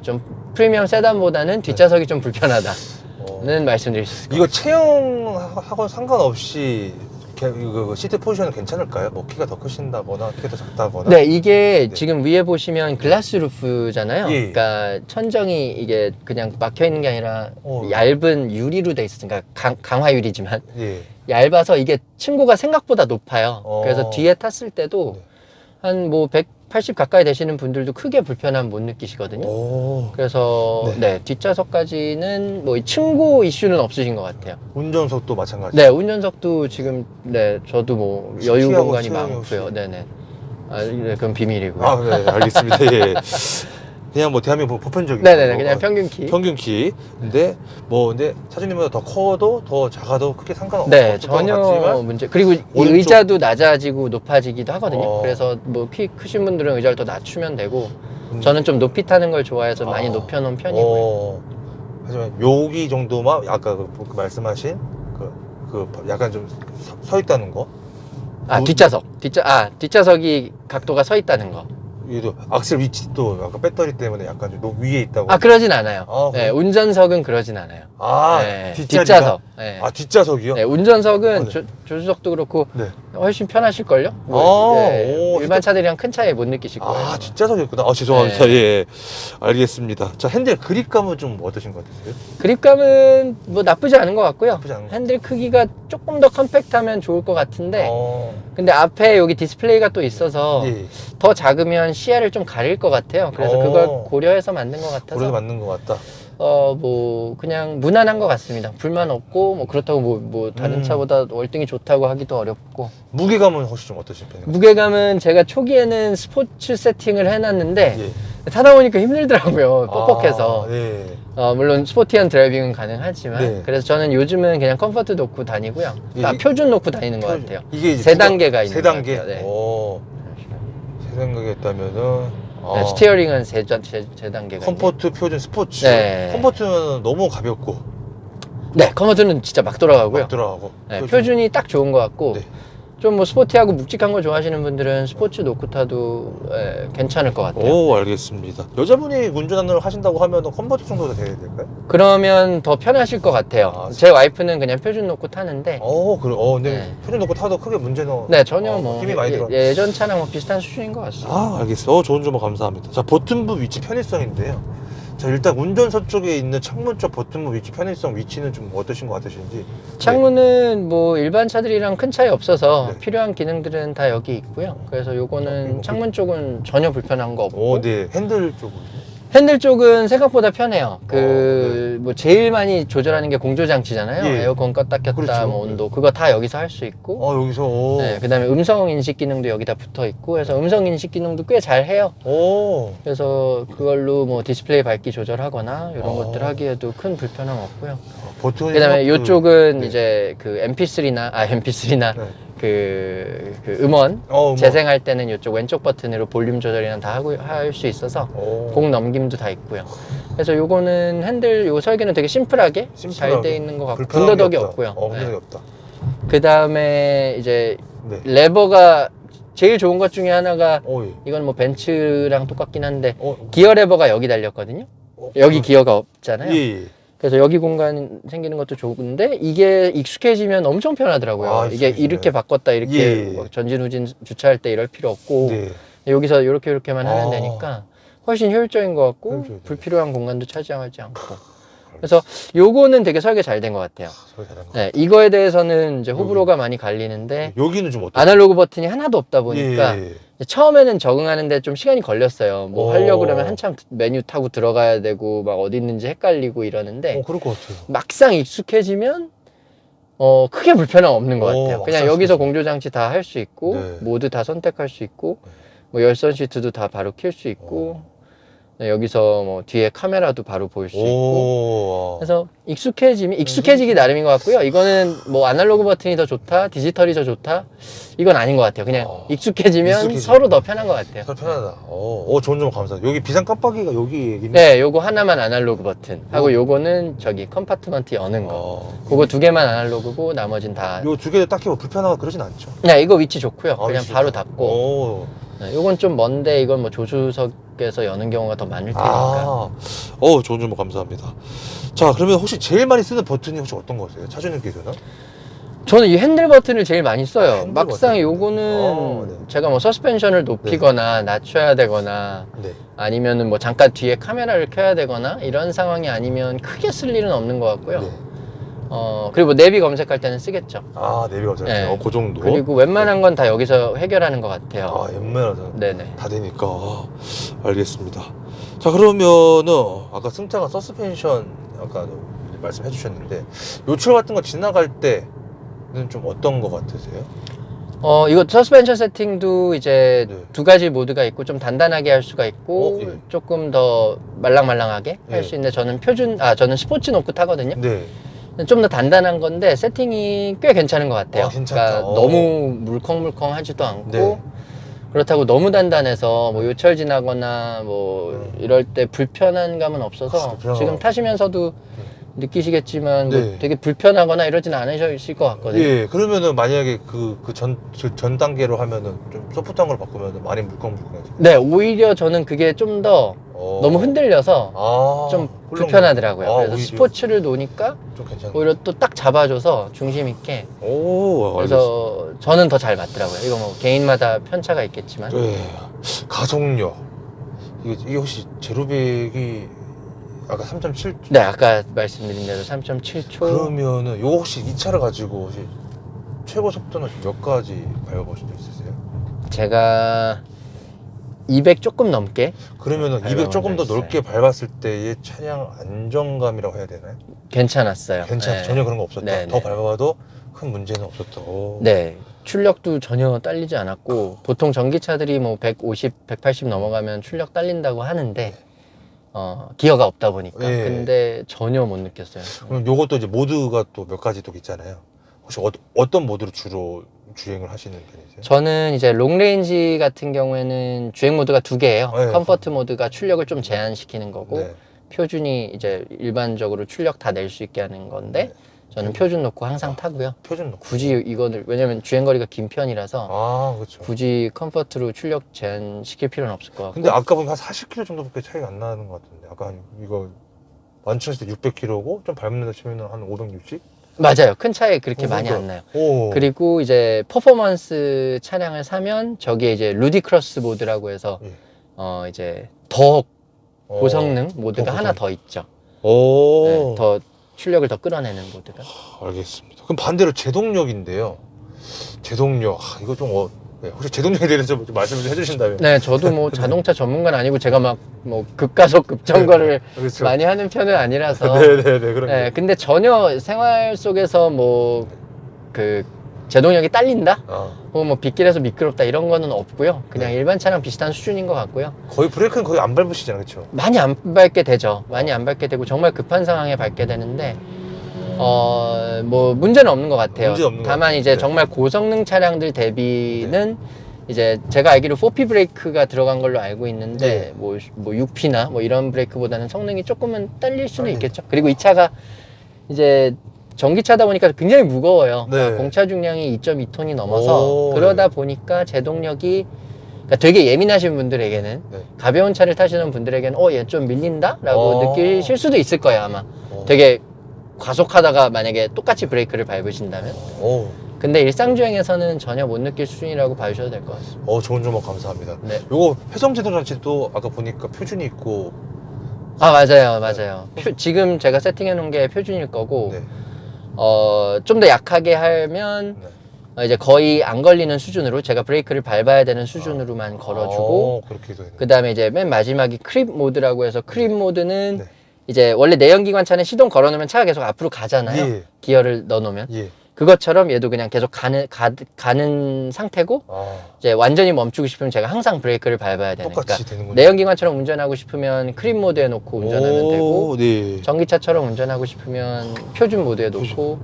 좀 프리미엄 세단보다는 뒷좌석이 좀 불편하다는 말씀드릴 수 있을 것
이거
같아요.
체형하고는 상관없이 이거 시트 포지션은 괜찮을까요? 뭐 키가 더 크신다거나 키가 더 작다거나.
네, 이게
네.
지금 위에 보시면 글라스 루프잖아요.
예.
그러니까 천정이 이게 그냥 막혀 있는 게 아니라 얇은 유리로 돼 있으니까 강화 유리지만
예.
얇아서 이게 층고가 생각보다 높아요. 그래서 뒤에 탔을 때도
네.
한 뭐 180 가까이 되시는 분들도 크게 불편함 못 느끼시거든요. 그래서 네, 뒷좌석까지는 뭐 층고 이슈는 없으신 것 같아요.
운전석도 마찬가지.
네, 운전석도 지금 네 저도 뭐 여유
시티하고
공간이
소용이
많고요.
없이.
네네. 네, 그건 비밀이고요.
네, 알겠습니다. 예. 그냥 뭐 대한민국 보편적인.
네네네, 그냥 평균 키.
평균 키. 근데 사장님보다 더 커도 더 작아도 크게 상관없을
네,
것
전혀
같지만
문제. 그리고 이
오른쪽-
의자도 낮아지고 높아지기도 하거든요.
어.
그래서 뭐 키 크신 분들은 의자를 더 낮추면 되고, 저는 좀 높이 타는 걸 좋아해서 많이 높여놓은 편이고요.
하지만 여기 정도만 아까 그 말씀하신 약간 좀 서 있다는 거.
뒷좌석이 각도가 서 있다는 거.
얘도 악셀 위치도 아까 배터리 때문에 약간 좀 위에 있다고.
그러진 않아요.
그래요?
네, 운전석은 그러진 않아요. 네,
뒷자리가?
뒷좌석. 네.
뒷좌석이요?
네, 운전석은
네.
조수석도 그렇고
네.
훨씬 편하실걸요? 일반 차들이랑 큰 차이 못 느끼실 거예요.
뒷좌석이었구나. 죄송합니다. 예. 알겠습니다. 자, 핸들 그립감은 좀 어떠신 것 같으세요?
그립감은 뭐 나쁘지 않은 것 같고요.
나쁘지 않은 것
핸들 크기가 조금 더 컴팩트하면 좋을 것 같은데
어.
근데 앞에 여기 디스플레이가 또 있어서
예.
더 작으면 시야를 좀 가릴 것 같아요. 그래서 그걸 고려해서 만든 것
고려서
같아서
맞는 것 같다.
뭐 그냥 무난한 것 같습니다. 불만 없고 뭐 그렇다고 뭐 다른 차보다 월등히 좋다고 하기도 어렵고.
무게감은 혹시 좀 어떠신 편인가요?
무게감은 제가 초기에는 스포츠 세팅을 해놨는데
예.
타다 보니까 힘들더라고요. 뻑뻑해서.
예.
물론 스포티한 드라이빙은 가능하지만
네.
그래서 저는 요즘은 그냥 컴포트 놓고 다니고요. 표준 놓고 다니는 것 같아요.
이게
세 단계가 있는
세
것
단계.
같아요. 네.
세 단계가 있다면은
네, 스티어링은 세 단계가
컴포트, 표준, 스포츠.
네.
컴포트는 너무 가볍고.
네, 컴포트는 진짜 막 돌아가고요.
막 들어가고.
네, 표준이 딱 좋은 것 같고
네.
좀 뭐 스포티하고 묵직한 거 좋아하시는 분들은 스포츠 노크 타도 괜찮을 것 같아요.
오, 알겠습니다. 여자분이 운전을 하신다고 하면 컨버터 정도 돼야 될까요?
그러면 더 편하실 것 같아요. 제 와이프는 그냥 표준 노크 타는데.
그래. 근데 표준 놓고 타도 크게 문제는.
네, 전혀 뭐
힘이 많이 들어.
예전 차랑 뭐 비슷한 수준인 것 같습니다.
알겠어요. 좋은 정보 감사합니다. 자, 버튼부 위치 편의성인데요. 자, 일단 운전석 쪽에 있는 창문 쪽 버튼부 위치 편의성 위치는 좀 어떠신 것 같으신지.
창문은 뭐 일반 차들이랑 큰 차이 없어서
네.
필요한 기능들은 다 여기 있고요. 그래서 요거는 창문 쪽은 전혀 불편한 거 없고.
네. 핸들 쪽은.
핸들 쪽은 생각보다 편해요. 뭐 제일 많이 조절하는 게 공조 장치잖아요.
예.
에어컨 껐다 켰다,
그렇죠.
뭐 온도 그거 다 여기서 할 수 있고.
여기서.
네, 그다음에 음성 인식 기능도 여기다 붙어 있고, 그래서 음성 인식 기능도 꽤 잘 해요. 그래서 그걸로 뭐 디스플레이 밝기 조절하거나 이런 것들 하기에도 큰 불편함 없고요. 그다음에 이쪽은 이제 그 MP3나
네.
그 음원 재생할 때는 이쪽 왼쪽 버튼으로 볼륨 조절이랑 다 할 수 있어서 곡 넘김도 다 있고요. 그래서 요거는 핸들 요 설계는 되게 심플하게 잘 돼 있는 것 같고 군더더기 없고요.
군더더기 없다.
그 다음에 이제
네.
레버가 제일 좋은 것 중에 하나가
예.
이건 뭐 벤츠랑 똑같긴 한데 기어 레버가 여기 달렸거든요. 여기 기어가 없잖아요.
예.
그래서 여기 공간 생기는 것도 좋은데 이게 익숙해지면 엄청 편하더라고요. 이게 이렇게 바꿨다 이렇게 막 전진후진 주차할 때 이럴 필요 없고 여기서 이렇게만 하면 되니까 훨씬 효율적인 것 같고 불필요한 공간도 차지하지 않고. 그래서 요거는 되게 설계 잘 된 것 같아요. 네, 이거에 대해서는 이제 호불호가 많이 갈리는데
여기는 좀 어때요?
아날로그 버튼이 하나도 없다 보니까 처음에는 적응하는데 좀 시간이 걸렸어요. 뭐 하려고 그러면 한참 메뉴 타고 들어가야 되고 막 어디 있는지 헷갈리고 이러는데
그럴 것 같아요.
막상 익숙해지면 크게 불편함 없는 것 같아요. 그냥 여기서 공조 장치 다 할 수 있고 모드 다 선택할 수 있고 뭐 열선 시트도 다 바로 켤 수 있고 여기서 뭐 뒤에 카메라도 바로 볼 수 있고 그래서 익숙해지기 나름인 것 같고요. 이거는 뭐 아날로그 버튼이 더 좋다, 디지털이 더 좋다 이건 아닌 것 같아요. 그냥 익숙해지면 서로 더 편한 것 같아요.
서로 편하다. 좋은 점 감사합니다. 여기 비상 깜빡이가 여기 얘기는.
네, 요거 하나만 아날로그 버튼 하고 요거는 저기 컴파트먼트 여는 거. 그거 두 개만 아날로그고 나머진 다.
요 두 개 딱히 뭐 불편하고 그러진 않죠.
네, 이거 위치 좋고요. 그냥
위치
바로
좋다.
닫고. 네, 요건 좀 먼데 이건 뭐 조수석에서 여는 경우가 더 많을 테니까.
좋은 정보 감사합니다. 자, 그러면 혹시 제일 많이 쓰는 버튼이 혹시 어떤 거세요? 차주님께서는?
저는 이 핸들 버튼을 제일 많이 써요.
핸들
막상
버튼.
요거는 제가 뭐 서스펜션을 높이거나 낮춰야 되거나 아니면은 뭐 잠깐 뒤에 카메라를 켜야 되거나 이런 상황이 아니면 크게 쓸 일은 없는 것 같고요. 그리고 내비 검색할 때는 쓰겠죠.
내비 검색할 때.
네.
그 정도.
그리고 웬만한 건 다 여기서 해결하는 것 같아요.
웬만하다.
네네.
다 되니까. 알겠습니다. 자, 그러면은 아까 승차가 서스펜션 아까 말씀해 주셨는데 요철 같은 거 지나갈 때는 좀 어떤 거 같으세요?
이거 서스펜션 세팅도 이제 두 가지 모드가 있고 좀 단단하게 할 수가 있고 조금 더 말랑말랑하게 할 수 있는데 저는 스포츠 노크 타거든요. 좀 더 단단한 건데 세팅이 꽤 괜찮은 것 같아요. 그러니까 너무 물컹물컹 하지도 않고 그렇다고 너무 단단해서 뭐 요철 지나거나 뭐 이럴 때 불편한 감은 없어서 지금 타시면서도 느끼시겠지만 뭐 되게 불편하거나 이러진 않으실 것 같거든요.
그러면은 만약에 전 단계로 하면은 좀 소프트한 걸 바꾸면 많이 물컹물컹해져.
네, 오히려 저는 그게 좀 더 너무 흔들려서 좀 불편하더라고요. 그래서 오히려. 스포츠를 놓으니까 좀 오히려 또 딱 잡아줘서 중심 있게. 그래서 저는 더 잘 맞더라고요. 이거 뭐 개인마다 편차가 있겠지만.
가속력 이게 혹시 제로백이 아까 3.7초?
네, 아까 말씀드린 대로 3.7초.
그러면은 요거 혹시 이 차를 가지고 혹시 최고 속도는 몇 가지 밟아보신 적 있으세요?
제가 200 조금 넘게.
그러면은 200 조금 더 넓게 밟았을 때의 차량 안정감이라고 해야 되나요?
괜찮았어요.
전혀 그런 거 없었다.
네네.
더 밟아봐도 큰 문제는 없었다.
네. 출력도 전혀 딸리지 않았고 보통 전기차들이 뭐 150, 180 넘어가면 출력 딸린다고 하는데 기어가 없다 보니까 근데 전혀 못 느꼈어요.
그럼 요것도 이제 모드가 또 몇 가지 또 있잖아요. 혹시 어떤 모드로 주로 주행을 하시는 편이세요?
저는 이제 롱레인지 같은 경우에는 주행 모드가 두 개예요. 컴포트 모드가 출력을 좀 제한시키는 거고 표준이 이제 일반적으로 출력 다 낼 수 있게 하는 건데 저는 표준 놓고 항상 타고요.
표준 놓고.
굳이 이거를, 왜냐면 주행거리가 긴 편이라서
그렇죠.
굳이 컴포트로 출력 제한시킬 필요는 없을 것 같고.
근데 아까 보니까 한 40km 정도밖에 차이가 안 나는 것 같은데, 아까 이거 완충했을 때 600km고 좀 밟는다 치면 한 560?
맞아요. 큰 차이 그렇게 많이 안 나요. 그리고 이제 퍼포먼스 차량을 사면 저기에 이제 루디크로스 모드라고 해서 이제 더 고성능 모드가 하나 더 있죠. 네, 더 출력을 더 끌어내는 모드가.
알겠습니다. 그럼 반대로 제동력인데요. 제동력, 이거 좀 네, 혹시 제동력에 대해서 좀 말씀을 좀 해주신다면.
네, 저도 뭐 자동차 전문가는 아니고 제가 막 뭐 급가속 급정거를
그렇죠.
많이 하는 편은 아니라서.
네네네, 그런.
네, 근데 전혀 생활 속에서 뭐 그 제동력이 딸린다? 혹은 뭐 빗길에서 미끄럽다 이런 거는 없고요. 그냥 일반 차랑 비슷한 수준인 것 같고요.
거의 브레이크는 거의 안 밟으시잖아요, 그렇죠?
많이 안 밟게 되죠. 많이 안 밟게 되고 정말 급한 상황에 밟게 되는데 뭐 문제는 없는 것 같아요. 다만 이제 정말 고성능 차량들 대비는 이제 제가 알기로 4P 브레이크가 들어간 걸로 알고 있는데 뭐 6P나 뭐 이런 브레이크보다는 성능이 조금은 딸릴 수는 있겠죠. 그리고 이 차가 이제 전기차다 보니까 굉장히 무거워요. 그러니까 공차 중량이 2.2톤이 넘어서 그러다 보니까 제동력이, 그러니까 되게 예민하신 분들에게는, 가벼운 차를 타시는 분들에게는 얘 좀 밀린다? 라고 느끼실 수도 있을 거예요, 아마. 되게 과속하다가 만약에 똑같이 브레이크를 밟으신다면. 근데 일상주행에서는 전혀 못 느낄 수준이라고 봐주셔도 될 것 같습니다.
좋은 정보 감사합니다.
네.
요거 회전제동 장치도 아까 보니까 표준이 있고.
맞아요. 지금 제가 세팅해 놓은 게 표준일 거고, 좀 더 약하게 하면 이제 거의 안 걸리는 수준으로, 제가 브레이크를 밟아야 되는 수준으로만 걸어주고, 그 다음에 이제 맨 마지막이 크립 모드라고 해서, 크립 모드는 이제 원래 내연기관 차는 시동 걸어 놓으면 차가 계속 앞으로 가잖아요. 기어를 넣어 놓으면. 그것처럼 얘도 그냥 계속 가는 상태고, 이제 완전히 멈추고 싶으면 제가 항상 브레이크를 밟아야 되니까. 내연기관처럼 운전하고 싶으면 크립 모드에 놓고 운전하면 되고, 전기차처럼 운전하고 싶으면 표준 모드에 놓고,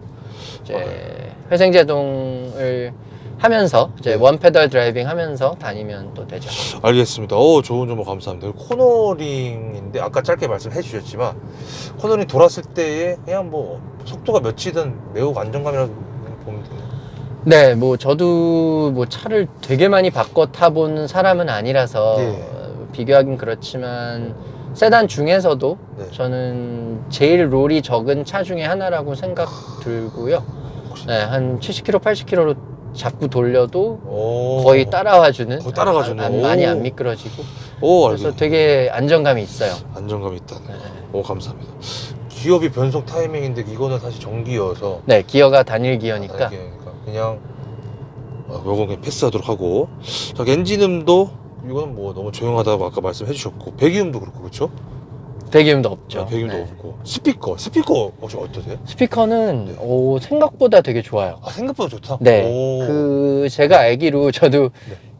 이제 회생제동을 하면서 이제 원 페달 드라이빙 하면서 다니면 또 되죠.
알겠습니다. 좋은 정보 감사합니다. 코너링인데 아까 짧게 말씀해 주셨지만, 코너링 돌았을 때에 그냥 뭐 속도가 몇이든 매우 안정감이라고 보면 되나요?
네, 뭐 저도 뭐 차를 되게 많이 바꿔 타본 사람은 아니라서 비교하긴 그렇지만, 세단 중에서도 저는 제일 롤이 적은 차 중에 하나라고 생각 들고요. 네, 한 70km, 80km로 자꾸 돌려도 거의 따라와주는. 많이 안 미끄러지고. 그래서 되게 안정감이 있어요.
안정감이 있다. 감사합니다. 기어비 변속 타이밍인데 이거는 사실 전기여서.
네, 기어가 단일 기어니까.
그냥 요건 그냥 패스하도록 하고. 자, 엔진음도 이거는 뭐 너무 조용하다고 아까 말씀해 주셨고, 배기음도 그렇고, 그렇죠?
배기음도 없죠.
배기음도 없고. 스피커 혹시 어떠세요?
스피커는 생각보다 되게 좋아요.
생각보다 좋다?
네. 제가 알기로 저도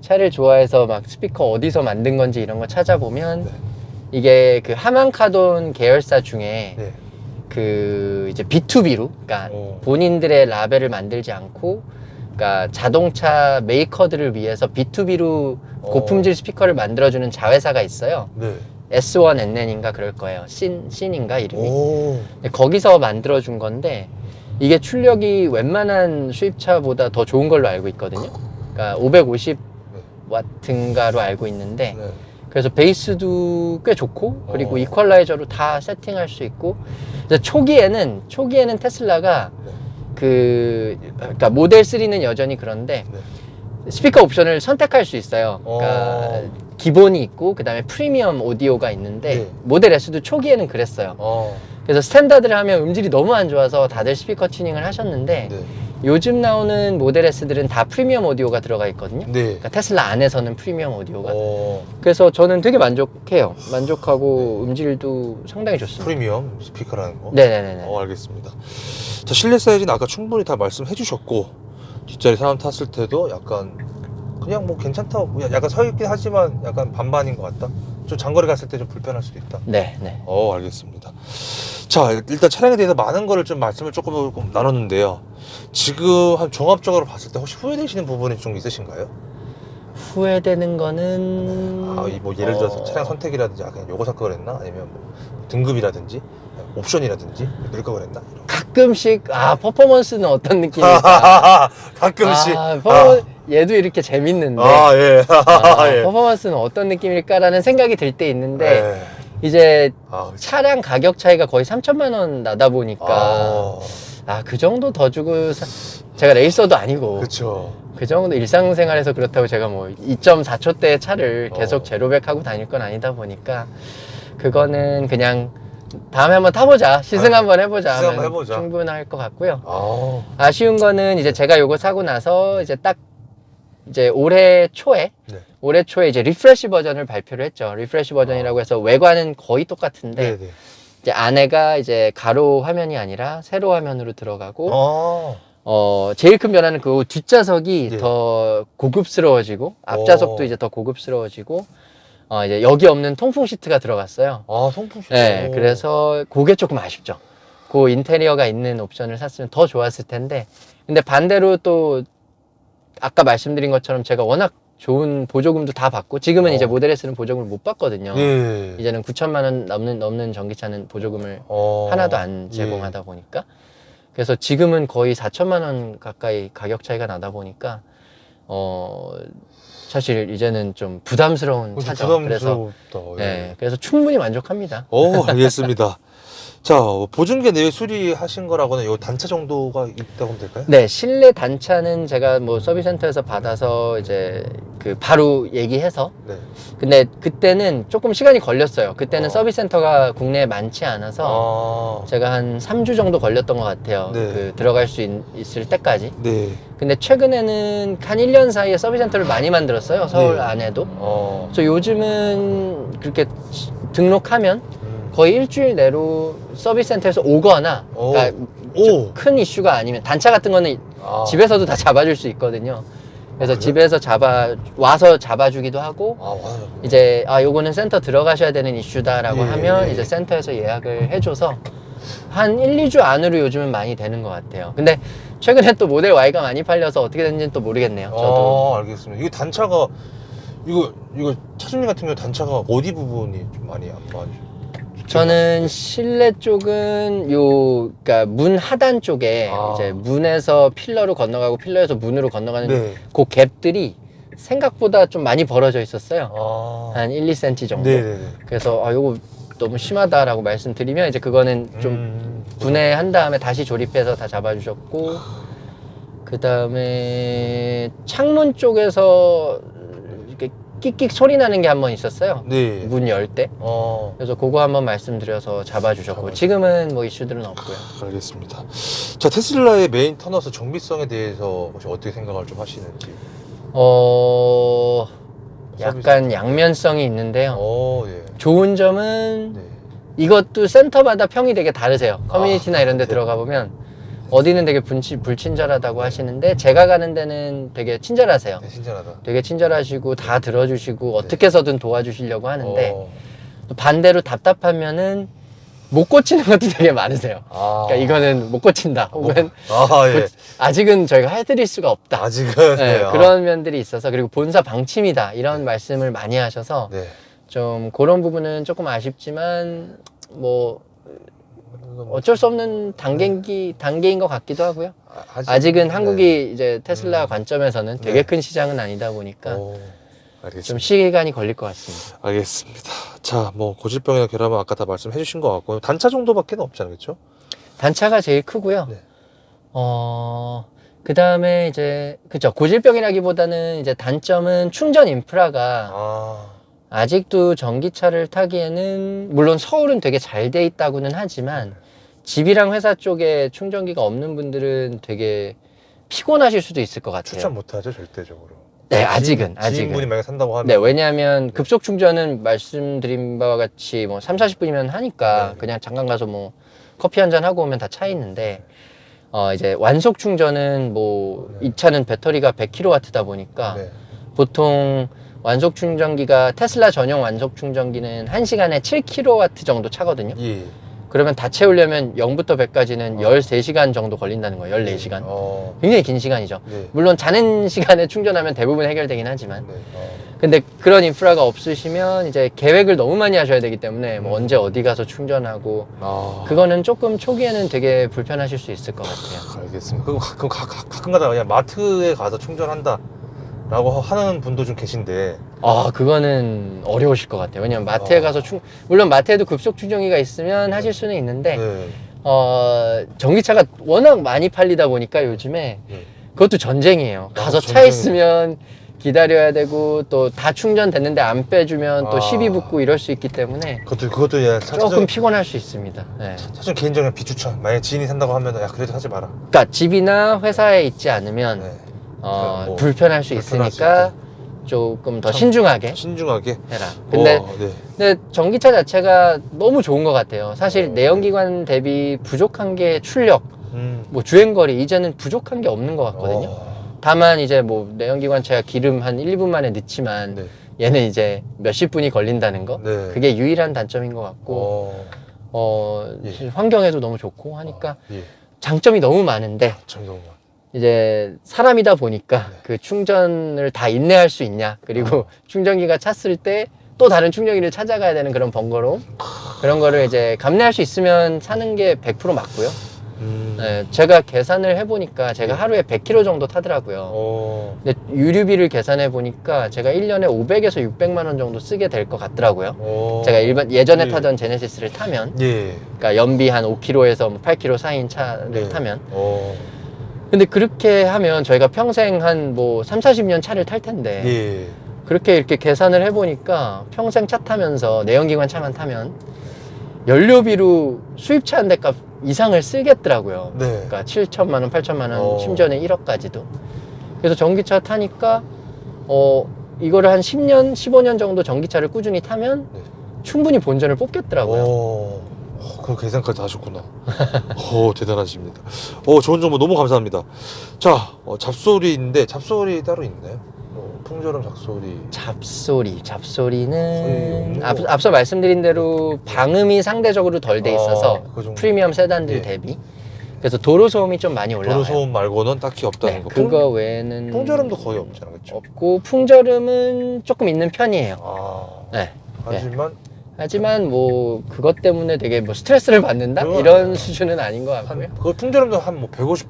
차를 좋아해서 막 스피커 어디서 만든 건지 이런 거 찾아보면 이게 그 하만카돈 계열사 중에 그 이제 B2B로, 그러니까 본인들의 라벨을 만들지 않고, 그러니까 자동차 메이커들을 위해서 B2B로 고품질 스피커를 만들어주는 자회사가 있어요. S1NN인가 그럴 거예요. 신인가 이름이. 거기서 만들어준 건데, 이게 출력이 웬만한 수입차보다 더 좋은 걸로 알고 있거든요. 그러니까 550W인가로 알고 있는데, 그래서 베이스도 꽤 좋고, 그리고 이퀄라이저로 다 세팅할 수 있고. 초기에는 테슬라가 그러니까 모델 3는 여전히 그런데 스피커 옵션을 선택할 수 있어요. 그러니까 기본이 있고 그 다음에 프리미엄 오디오가 있는데, 모델 S도 초기에는 그랬어요. 그래서 스탠다드를 하면 음질이 너무 안 좋아서 다들 스피커 튜닝을 하셨는데, 요즘 나오는 모델 S들은 다 프리미엄 오디오가 들어가 있거든요. 그러니까 테슬라 안에서는 프리미엄 오디오가. 그래서 저는 되게 만족해요. 만족하고 음질도 상당히 좋습니다.
프리미엄 스피커라는 거?
네네네.
알겠습니다. 자, 실내 사이즈는 아까 충분히 다 말씀해 주셨고, 뒷자리 사람 탔을 때도 약간 그냥 뭐 괜찮다, 약간 서 있긴 하지만 약간 반반인 것 같다. 좀 장거리 갔을 때 좀 불편할 수도 있다.
네.
알겠습니다. 자, 일단 차량에 대해서 많은 거를 좀 말씀을 조금 나눴는데요. 지금 한 종합적으로 봤을 때 혹시 후회되시는 부분이 좀 있으신가요?
후회되는 거는
뭐 예를 들어서 차량 선택이라든지 그냥 요거 살 걸 그랬나? 아니면 뭐 등급이라든지 옵션이라든지 넣을 걸 그랬나?
가끔씩 퍼포먼스는 어떤 느낌일까?
가끔씩.
얘도 이렇게 재밌는데
예. 예.
퍼포먼스는 어떤 느낌일까라는 생각이 들 때 있는데
예.
이제 차량 가격 차이가 거의 3천만 원 나다 보니까 그 정도 더 주고 제가 레이서도 아니고
그쵸.
그 정도 일상생활에서 그렇다고 제가 뭐 2.4초대 차를 계속 제로백 하고 다닐 건 아니다 보니까 그거는 그냥 다음에 한번 타보자, 시승 한번 해보자
시승 한번 해보자.
충분할 것 같고요. 아쉬운 거는 이제 제가 요거 사고 나서 이제 딱 이제 올해 초에 이제 리프레시 버전을 발표를 했죠. 리프레시 버전이라고 해서 외관은 거의 똑같은데
네네.
이제 안에가 이제 가로 화면이 아니라 세로 화면으로 들어가고 제일 큰 변화는 그 뒷좌석이 더 고급스러워지고 앞좌석도 이제 더 고급스러워지고 이제 여기 없는 통풍 시트가 들어갔어요.
통풍 시트.
네, 그래서 그게 조금 아쉽죠. 그 인테리어가 있는 옵션을 샀으면 더 좋았을 텐데 근데 반대로 또 아까 말씀드린 것처럼 제가 워낙 좋은 보조금도 다 받고 지금은 이제 모델 S는 보조금을 못 받거든요. 이제는 9천만 원 넘는 전기차는 보조금을 하나도 안 제공하다 보니까 그래서 지금은 거의 4천만 원 가까이 가격 차이가 나다 보니까 사실 이제는 좀 부담스러운 차죠. 그래서 그래서 충분히 만족합니다.
알겠습니다. 자, 보증계 내외 수리하신 거라고는 요 단차 정도가 있다고 하면 될까요?
네, 실내 단차는 제가 뭐 서비스 센터에서 받아서 이제 그 바로 얘기해서 근데 그때는 조금 시간이 걸렸어요. 그때는 서비스 센터가 국내에 많지 않아서 제가 한 3주 정도 걸렸던 것 같아요. 그 들어갈 수 있을 때까지. 근데 최근에는 한 1년 사이에 서비스 센터를 많이 만들었어요. 서울 안에도. 그래서 요즘은 그렇게 등록하면 거의 일주일 내로 서비스 센터에서 오거나 그러니까 큰 이슈가 아니면 단차 같은 거는 집에서도 다 잡아줄 수 있거든요. 그래서 집에서 와서 잡아주기도 하고 이제 요거는 센터 들어가셔야 되는 이슈다라고 하면 이제 센터에서 예약을 해줘서 한 1, 2주 안으로 요즘은 많이 되는 것 같아요. 근데 최근에 또 모델 Y가 많이 팔려서 어떻게 됐는지는 또 모르겠네요. 저도.
알겠습니다. 이거 단차가 이거 차주님 같은 경우 단차가 어디 부분이 좀 많이 안 맞아요?
저는 실내 쪽은 그러니까 문 하단 쪽에 이제 문에서 필러로 건너가고 필러에서 문으로 건너가는 그 갭들이 생각보다 좀 많이 벌어져 있었어요. 한 1, 2cm 정도. 그래서 요거 너무 심하다라고 말씀드리면 이제 그거는 좀 분해한 다음에 다시 조립해서 다 잡아주셨고 그 다음에 창문 쪽에서 이렇게 끽끽 소리 나는 게 한 번 있었어요. 문 열 때. 그래서 그거 한번 말씀드려서 잡아주셨고 지금은 뭐 이슈들은 없고요.
알겠습니다. 자, 테슬라의 메인 터너스 정비성에 대해서 혹시 어떻게 생각을 좀 하시는지?
약간 양면성이 있는데요. 좋은 점은 이것도 센터마다 평이 되게 다르세요. 커뮤니티나 이런 데 들어가 보면 어디는 되게 불친절하다고 하시는데 제가 가는 데는 되게 친절하세요.
친절하다.
되게 친절하시고 다 들어주시고 어떻게 해서든 도와주시려고 하는데 또 반대로 답답하면은 못 고치는 것도 되게 많으세요. 그러니까 이거는 못 고친다 혹은 아직은 저희가 해드릴 수가 없다.
아직은
그런 면들이 있어서 그리고 본사 방침이다 이런 말씀을 많이 하셔서 좀 그런 부분은 조금 아쉽지만 뭐 어쩔 수 없는 단계인 것 같기도 하고요. 아직은 한국이 이제 테슬라 관점에서는 되게 큰 시장은 아니다 보니까 좀 시간이 걸릴 것 같습니다.
알겠습니다. 자, 뭐 고질병이나 결함은 아까 다 말씀해 주신 것 같고 단차 정도밖에 없잖아요, 그렇죠?
단차가 제일 크고요. 그 다음에 이제 그쵸, 고질병이라기보다는 이제 단점은 충전 인프라가 아직도 전기차를 타기에는 물론 서울은 되게 잘 돼 있다고는 하지만 집이랑 회사 쪽에 충전기가 없는 분들은 되게 피곤하실 수도 있을 것 같아요.
추천 못하죠, 절대적으로.
네, 아직은.
지인분이 만약에 산다고 하면.
네, 왜냐하면 급속 충전은 말씀드린 바와 같이 뭐 3, 40분이면 하니까 그냥 잠깐 가서 뭐 커피 한잔 하고 오면 다 차 있는데 이제 완속 충전은 뭐 이 차는 배터리가 100kW다 보니까 보통 완속 충전기가 테슬라 전용 완속 충전기는 1시간에 7kW 정도 차거든요. 그러면 다 채우려면 0부터 100까지는 13시간 정도 걸린다는 거예요. 14시간. 굉장히 긴 시간이죠.
네.
물론 자는 시간에 충전하면 대부분 해결되긴 하지만.
네.
근데 그런 인프라가 없으시면 이제 계획을 너무 많이 하셔야 되기 때문에 뭐 언제 어디 가서 충전하고 그거는 조금 초기에는 되게 불편하실 수 있을 것 같아요.
알겠습니다. 그럼 가끔가다 그냥 마트에 가서 충전한다 라고 하는 분도 좀 계신데
그거는 어려우실 것 같아요. 왜냐면 마트에 가서 물론 마트에도 급속 충전기가 있으면 하실 수는 있는데
네.
전기차가 워낙 많이 팔리다 보니까 요즘에 그것도 전쟁이에요. 가서 차 있으면 기다려야 되고 또 다 충전됐는데 안 빼주면 또 시비 붙고 이럴 수 있기 때문에
그것도 예,
조금 피곤할 수 있습니다. 네.
사실 개인적인 비추천. 만약에 지인이 산다고 하면 야 그래도 사지 마라.
그러니까 집이나 회사에 있지 않으면
뭐
불편할 수 있으니까 조금 더 신중하게 해라. 근데 전기차 자체가 너무 좋은 것 같아요. 사실 내연기관 대비 부족한 게 출력, 뭐 주행거리 이제는 부족한 게 없는 것 같거든요. 다만 이제 뭐 내연기관차가 기름 한 1분 만에 넣지만 얘는 이제 몇십 분이 걸린다는 거. 그게 유일한 단점인 것 같고 환경에도 너무 좋고 하니까 장점이 너무 많은데 이제 사람이다 보니까 그 충전을 다 인내할 수 있냐, 그리고 충전기가 찼을 때 또 다른 충전기를 찾아가야 되는 그런 번거로움, 그런 거를 이제 감내할 수 있으면 사는 게 100% 맞고요. 네, 제가 계산을 해보니까 제가 하루에 100km 정도 타더라고요. 근데 유류비를 계산해 보니까 제가 1년에 500에서 600만 원 정도 쓰게 될 것 같더라고요. 제가 예전에 타던 제네시스를 타면, 그러니까 연비 한 5km에서 8km 사이인 차를 타면. 근데 그렇게 하면 저희가 평생 한 뭐 3, 40년 차를 탈 텐데 그렇게 이렇게 계산을 해보니까 평생 차 타면서 내연기관 차만 타면 연료비로 수입차 한 대 값 이상을 쓰겠더라고요. 그러니까 7천만 원, 8천만 원, 심지어는 1억까지도. 그래서 전기차 타니까 이거를 한 10년, 15년 정도 전기차를 꾸준히 타면 충분히 본전을 뽑겠더라고요.
그 계산까지 다 하셨구나. 대단하십니다. 좋은 정보 너무 감사합니다. 자, 잡소리인데 잡소리 따로 있나요? 풍절음
잡소리는 앞서 말씀드린 대로 방음이 상대적으로 덜 돼 있어서 프리미엄 세단들 대비. 그래서 도로 소음이 좀 많이 올라와요.
도로 소음 말고는 딱히 없다는 거.
그거 외에는
풍절음도 거의 없잖아요, 그렇죠?
없고 풍절음은 조금 있는 편이에요. 하지만 뭐 그것 때문에 되게 뭐 스트레스를 받는다 이런 수준은 아닌 것 같고요.
그 풍절음도 한 뭐 150.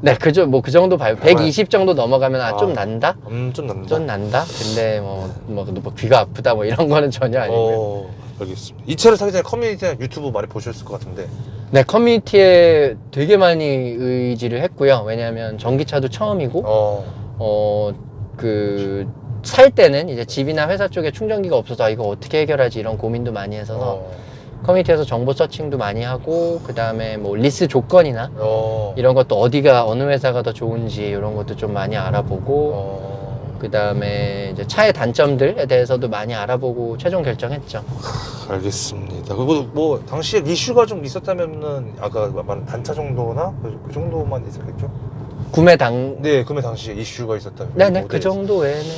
네, 그죠. 뭐 그 정도 120 정도 넘어가면 좀 난다. 좀 난다. 근데 뭐 귀가 아프다 뭐 이런 거는 전혀 아니고요.
알겠습니다. 이 차를 사기 전에 커뮤니티나 유튜브 많이 보셨을 것 같은데.
네, 커뮤니티에 되게 많이 의지를 했고요. 왜냐하면 전기차도 처음이고 살 때는 이제 집이나 회사 쪽에 충전기가 없어서 이거 어떻게 해결하지 이런 고민도 많이 했어서 커뮤니티에서 정보 서칭도 많이 하고, 그 다음에 뭐 리스 조건이나 이런 것도 어디가 어느 회사가 더 좋은지 이런 것도 좀 많이 알아보고, 그 다음에 이제 차의 단점들에 대해서도 많이 알아보고 최종 결정했죠.
알겠습니다. 그리고 뭐 당시에 이슈가 좀 있었다면은 아까 말한 단차 정도나 그 정도만 있었겠죠?
구매
당시에 이슈가 있었다면.
네네, 그 정도 외에는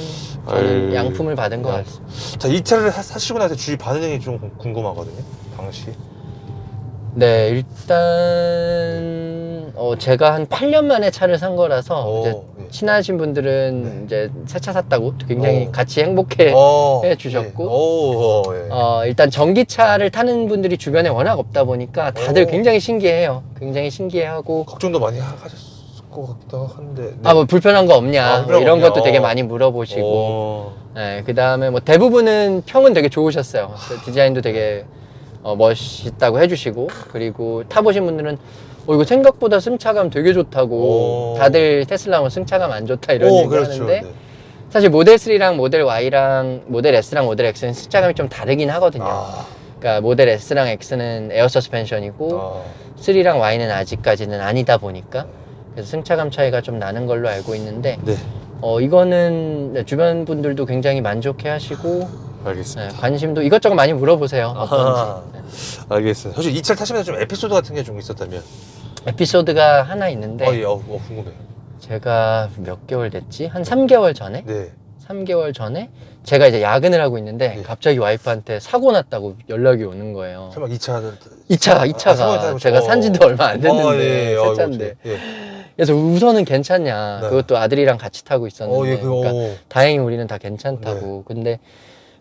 저는 양품을 받은 것 같습니다.
자, 이 차를 사시고 나서 주위 반응이 좀 궁금하거든요, 당시.
네, 일단 제가 한 8년 만에 차를 산 거라서 이제 친하신 분들은 이제 새 차 샀다고 굉장히 같이 행복해 해주셨고, 일단 전기차를 타는 분들이 주변에 워낙 없다 보니까 다들 굉장히 신기해요. 굉장히 신기해하고
걱정도 많이 하셨을 것 같기도 한데.
뭐 불편한 거 없냐 뭐 이런 것도 되게 많이 물어보시고, 그 다음에 뭐 대부분은 평은 되게 좋으셨어요. 디자인도 되게 멋있다고 해주시고, 그리고 타보신 분들은 이거 생각보다 승차감 되게 좋다고, 다들 테슬라 뭐 승차감 안 좋다 이런 얘기 하는데 사실 모델 3랑 모델 Y랑 모델 S랑 모델 X는 승차감이 좀 다르긴 하거든요. 그러니까 모델 S랑 X는 에어 서스펜션이고 3랑 Y는 아직까지는 아니다 보니까 그래서 승차감 차이가 좀 나는 걸로 알고 있는데, 이거는 주변 분들도 굉장히 만족해 하시고,
알겠습니다.
관심도 이것저것 많이 물어보세요.
알겠습니다. 사실 이 차를 타시면서 좀 에피소드 같은 게 좀 있었다면?
에피소드가 하나 있는데,
궁금해요.
제가 몇 개월 됐지? 한 3개월 전에? 3개월 전에 제가 이제 야근을 하고 있는데
네.
갑자기 와이프한테 사고 났다고 연락이 오는 거예요.
설마 2차?
2차가 제가 산 지도 얼마 안 됐는데 새 차인데.
예.
그래서 우선은 괜찮냐.
네.
그것도 아들이랑 같이 타고 있었는데
예,
그러니까 다행히 우리는 다 괜찮다고. 근데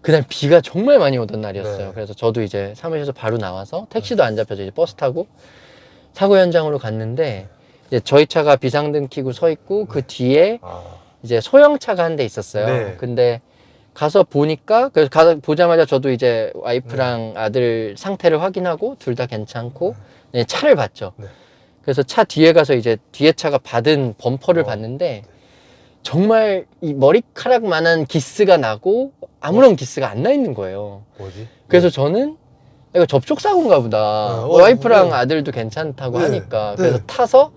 그날 비가 정말 많이 오던 날이었어요.
네.
그래서 저도 이제 사무실에서 바로 나와서 택시도 안 잡혀서 이제 버스 타고 사고 현장으로 갔는데 이제 저희 차가 비상등 켜고 서 있고 그 뒤에 이제 소형차가 한 대 있었어요.
네.
근데 가서 보니까 그래서 보자마자 저도 이제 와이프랑 아들 상태를 확인하고 둘 다 괜찮고 이제 차를 봤죠.
네.
그래서 차 뒤에 가서 이제 뒤에 차가 받은 범퍼를 봤는데 정말 이 머리카락만한 기스가 나고 아무런 기스가 안 나 있는 거예요.
뭐지?
그래서 저는 이거 접촉사고인가 보다. 와이프랑 아들도 괜찮다고 하니까. 그래서 타서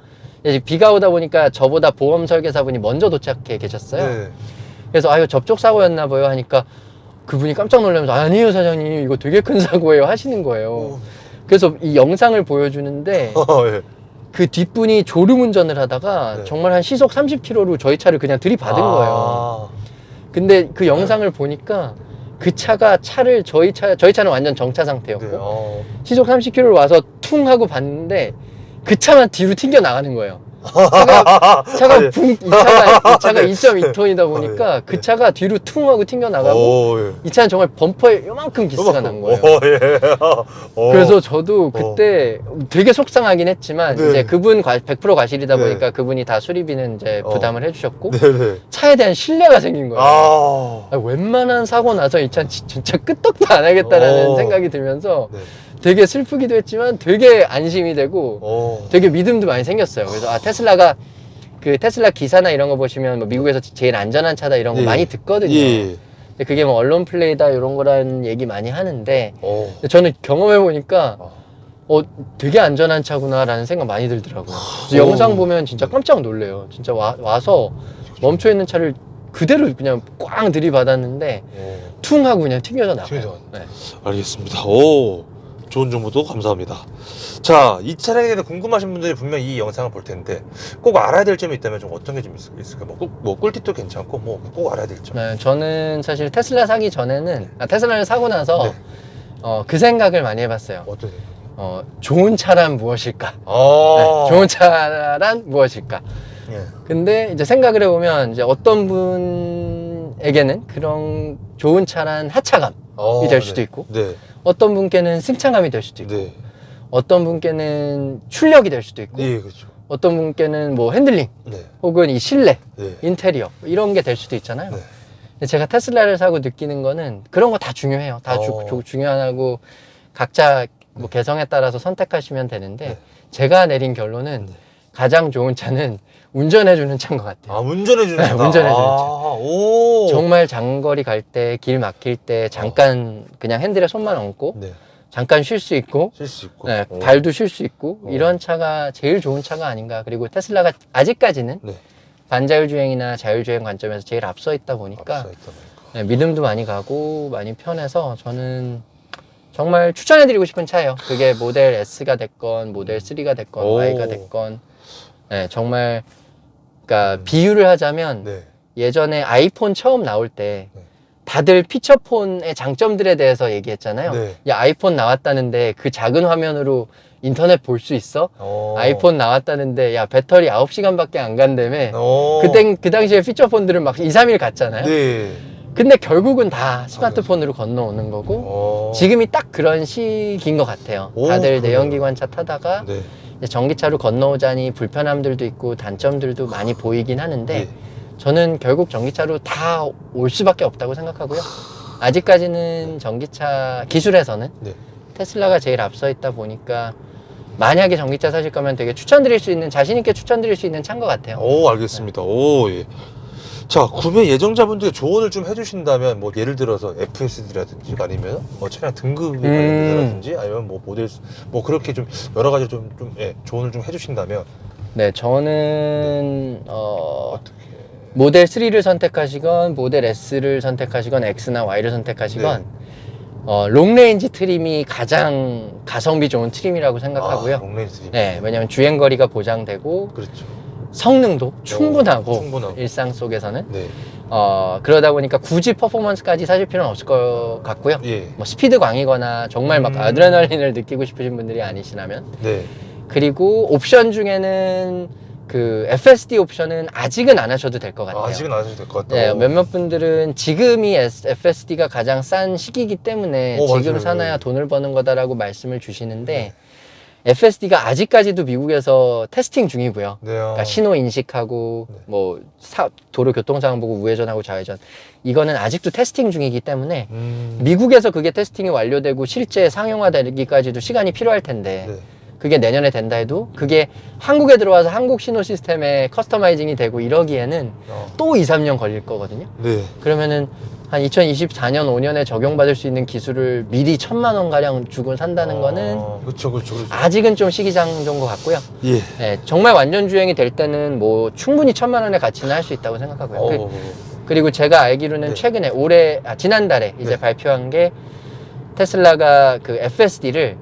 이제 비가 오다 보니까 저보다 보험 설계사분이 먼저 도착해 계셨어요. 그래서 이거 접촉사고였나 봐요 하니까 그분이 깜짝 놀라면서 아니에요 사장님 이거 되게 큰 사고예요 하시는 거예요. 그래서 이 영상을 보여주는데 그 뒷분이 졸음운전을 하다가 정말 한 시속 30km로 저희 차를 그냥 들이받은 거예요. 근데 그 영상을 보니까 그 차가 저희 차는 완전 정차 상태였고 시속 30km로 와서 퉁 하고 봤는데 그 차만 뒤로 튕겨 나가는 거예요. 차가 이 차가 2.2톤이다 보니까 그 차가 뒤로 퉁 하고 튕겨 나가고 이 차는 정말 범퍼에 요만큼 기스가 난 거예요. 그래서 저도 그때 되게 속상하긴 했지만 이제 그분 100% 과실이다 보니까 그분이 다 수리비는 이제 부담을 해주셨고 차에 대한 신뢰가 생긴 거예요. 웬만한 사고 나서 이 차는 진짜 끄떡도 안 하겠다라는 생각이 들면서 되게 슬프기도 했지만 되게 안심이 되고 되게 믿음도 많이 생겼어요. 그래서 테슬라가 그 테슬라 기사나 이런 거 보시면 뭐 미국에서 제일 안전한 차다 이런 거 많이 듣거든요. 근데 그게 뭐 언론 플레이다 이런 거라는 얘기 많이 하는데 근데 저는 경험해 보니까 되게 안전한 차구나라는 생각 많이 들더라고요. 그래서 영상 보면 진짜 깜짝 놀래요. 진짜 와서 멈춰 있는 차를 그대로 그냥 꽝 들이받았는데 퉁 하고 그냥 튕겨져 나가요. 네.
알겠습니다. 좋은 정보도 감사합니다. 자, 이 차량에 대해 궁금하신 분들이 분명 이 영상을 볼 텐데 꼭 알아야 될 점이 있다면 좀 어떤 게 좀 있을까요? 뭐 꿀팁도 괜찮고 뭐 꼭 알아야 될 점.
네, 저는 사실 테슬라 사기 전에는 테슬라를 사고 나서 그 생각을 많이 해봤어요.
어떤 생각?
좋은 차란 무엇일까? 좋은 차란 무엇일까? 근데 이제 생각을 해보면 이제 어떤 분에게는 그런 좋은 차란 하차감이 될 수도 있고 어떤 분께는 승차감이 될 수도 있고 어떤 분께는 출력이 될 수도 있고
그렇죠.
어떤 분께는 뭐 핸들링 혹은 이 실내 인테리어 이런 게 될 수도 있잖아요. 근데 제가 테슬라를 사고 느끼는 거는 그런 거 다 중요해요. 다 중요하고 각자 뭐 개성에 따라서 선택하시면 되는데 제가 내린 결론은 가장 좋은 차는 운전해주는 차인 것 같아요.
운전해주는 차.
운전해주는 차. 정말 장거리 갈 때, 길 막힐 때 잠깐 그냥 핸들에 손만 얹고 잠깐 쉴 수 있고, 발도 쉴 수 있고 이런 차가 제일 좋은 차가 아닌가. 그리고 테슬라가 아직까지는 반자율 주행이나 자율 주행 관점에서 제일 앞서 있다 보니까 믿음도 많이 가고 많이 편해서 저는 정말 추천해드리고 싶은 차예요. 그게 모델 S가 됐건 모델 3가 됐건 Y가 됐건 정말 그러니까 비유를 하자면 예전에 아이폰 처음 나올 때 다들 피처폰의 장점들에 대해서 얘기했잖아요. 야, 아이폰 나왔다는데 그 작은 화면으로 인터넷 볼 수 있어? 아이폰 나왔다는데 야, 배터리 9시간밖에 안 간다며. 그 당시에 피처폰들은 막 2, 3일 갔잖아요. 근데 결국은 다 스마트폰으로 건너오는 거고 지금이 딱 그런 시기인 것 같아요. 다들 내연기관차 타다가 이제 전기차로 건너오자니 불편함들도 있고 단점들도 많이 보이긴 하는데 저는 결국 전기차로 다 올 수밖에 없다고 생각하고요. 아직까지는 전기차 기술에서는 테슬라가 제일 앞서 있다 보니까 만약에 전기차 사실 거면 되게 추천드릴 수 있는, 자신 있게 추천드릴 수 있는 차인 것 같아요.
알겠습니다. 예. 자, 구매 예정자분들께 조언을 좀 해주신다면 뭐 예를 들어서 FSD라든지 아니면 뭐 차량 등급이 관련돼서라든지 아니면 뭐 모델 뭐 그렇게 좀 여러 가지 좀 조언을 좀 해주신다면
저는 모델 3를 선택하시건 모델 S를 선택하시건 X나 Y를 선택하시건 롱레인지 트림이 가장 가성비 좋은 트림이라고 생각하고요.
롱레인지 트림.
왜냐면 주행거리가 보장되고 성능도 충분하고,
충분하고.
일상 속에서는.
네.
그러다 보니까 굳이 퍼포먼스까지 사실 필요는 없을 것 같고요.
예.
뭐 스피드 광이거나 정말 막 아드레날린을 느끼고 싶으신 분들이 아니시라면.
네.
그리고 옵션 중에는 그 FSD 옵션은 아직은 안 하셔도 될 것 같아요.
아직은 안 하셔도 될 것 같아요.
네, 몇몇 분들은 지금이 FSD가 가장 싼 시기이기 때문에 지금
맞아요.
사놔야 돈을 버는 거다라고 말씀을 주시는데, FSD가 아직까지도 미국에서 테스팅 중이고요.
네.
그러니까 신호 인식하고 뭐 도로 교통 상황 보고 우회전하고 좌회전, 이거는 아직도 테스팅 중이기 때문에 미국에서 그게 테스팅이 완료되고 실제 상용화되기까지도 시간이 필요할 텐데,
네.
그게 내년에 된다 해도 그게 한국에 들어와서 한국 신호 시스템에 커스터마이징이 되고 이러기에는 또 2, 3년 걸릴 거거든요.
네.
그러면은 한 2024년, 5년에 적용받을 수 있는 기술을 미리 1,000만 원 가량 주고 산다는 거는
그렇죠.
아직은 좀 시기상조인 것 같고요.
예.
네, 정말 완전 주행이 될 때는 뭐 충분히 1,000만 원의 가치는 할 수 있다고 생각하고요. 그리고 제가 알기로는
네.
최근에 지난달에 이제
네.
발표한 게, 테슬라가 그 FSD를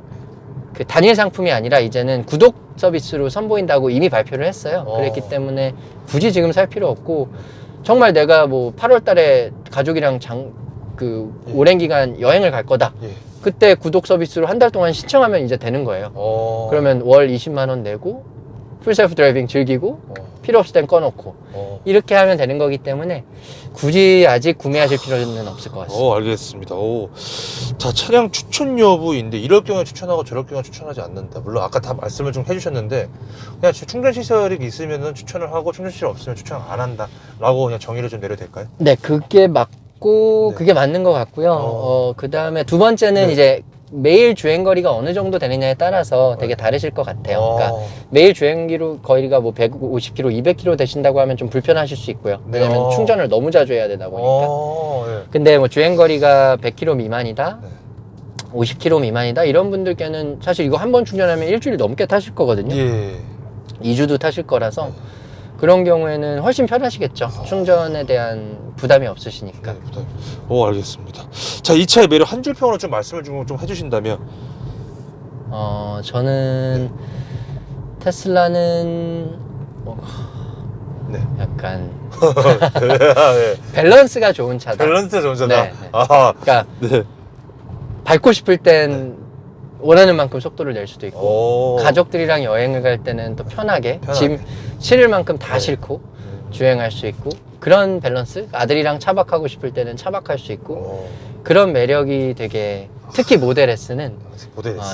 그 단일 상품이 아니라 이제는 구독 서비스로 선보인다고 이미 발표를 했어요. 그랬기 때문에 굳이 지금 살 필요 없고, 정말 내가 뭐 8월 달에 가족이랑 오랜 기간 여행을 갈 거다.
예.
그때 구독 서비스로 한 달 동안 신청하면 이제 되는 거예요. 그러면 월 20만 원 내고 풀 셀프 드라이빙 즐기고 필요 없을 땐 꺼놓고 이렇게 하면 되는 거기 때문에 굳이 아직 구매하실 필요는 없을 것 같습니다.
알겠습니다. 자, 차량 추천 여부인데, 이럴 경우에 추천하고 저럴 경우에 추천하지 않는다. 물론 아까 다 말씀을 좀 해주셨는데, 그냥 충전 시설이 있으면 추천을 하고 충전 시설 없으면 추천 안 한다 라고 그냥 정의를 좀 내려도 될까요?
네, 그게 맞고,
네.
그게 맞는 것 같고요. 그 다음에 두 번째는
네.
이제 매일 주행거리가 어느 정도 되느냐에 따라서 되게 다르실 것 같아요. 그러니까 매일 주행거리가 뭐 150km, 200km 되신다고 하면 좀 불편하실 수 있고요. 왜냐면 충전을 너무 자주 해야 되다 보니까.
예.
근데 뭐 주행거리가 100km 미만이다,
네.
50km 미만이다, 이런 분들께는 사실 이거 한 번 충전하면 일주일 넘게 타실 거거든요.
예.
2주도 타실 거라서 그런 경우에는 훨씬 편하시겠죠. 충전에 대한 부담이 없으시니까.
네, 알겠습니다. 자, 이 차의 매력 한 줄 평으로 좀 말씀을 좀 해주신다면.
저는 테슬라는
네.
약간
네.
밸런스가 좋은 차다.
밸런스 좋잖아.
네, 네. 그러니까
네.
밟고 싶을 땐 원하는 만큼 속도를 낼 수도 있고, 가족들이랑 여행을 갈 때는 또 편하게 짐 실을 만큼 다 실고 주행할 수 있고, 그런 밸런스. 아들이랑 차박하고 싶을 때는 차박할 수 있고, 그런 매력이 되게, 특히 모델 S는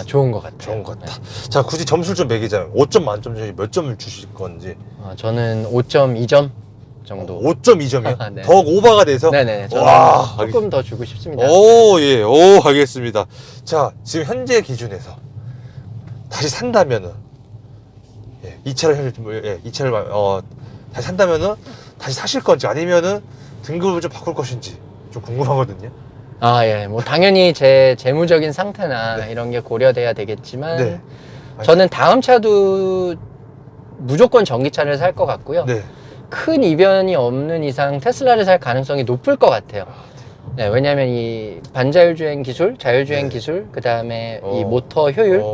좋은 것 같아요.
좋은 것 같다. 자, 굳이 점수를 좀 매기자면 5점 만점 중에 몇 점을 주실 건지.
저는 5.2점 정도.
5.2점이요?
네.
더 오버가 돼서?
네네. 저는
와,
조금 더 주고 싶습니다.
예. 알겠습니다. 자, 지금 현재 기준에서 다시 산다면은, 이 차를 다시 산다면은 다시 사실 건지, 아니면은 등급을 좀 바꿀 것인지 좀 궁금하거든요.
예. 뭐 당연히 제 재무적인 상태나 이런 게 고려돼야 되겠지만,
네.
저는 다음 차도 무조건 전기차를 살 것 같고요.
네.
큰 이변이 없는 이상 테슬라를 살 가능성이 높을 것 같아요. 네, 왜냐하면 이 반자율주행 기술, 자율주행 기술, 그 다음에 이 모터 효율,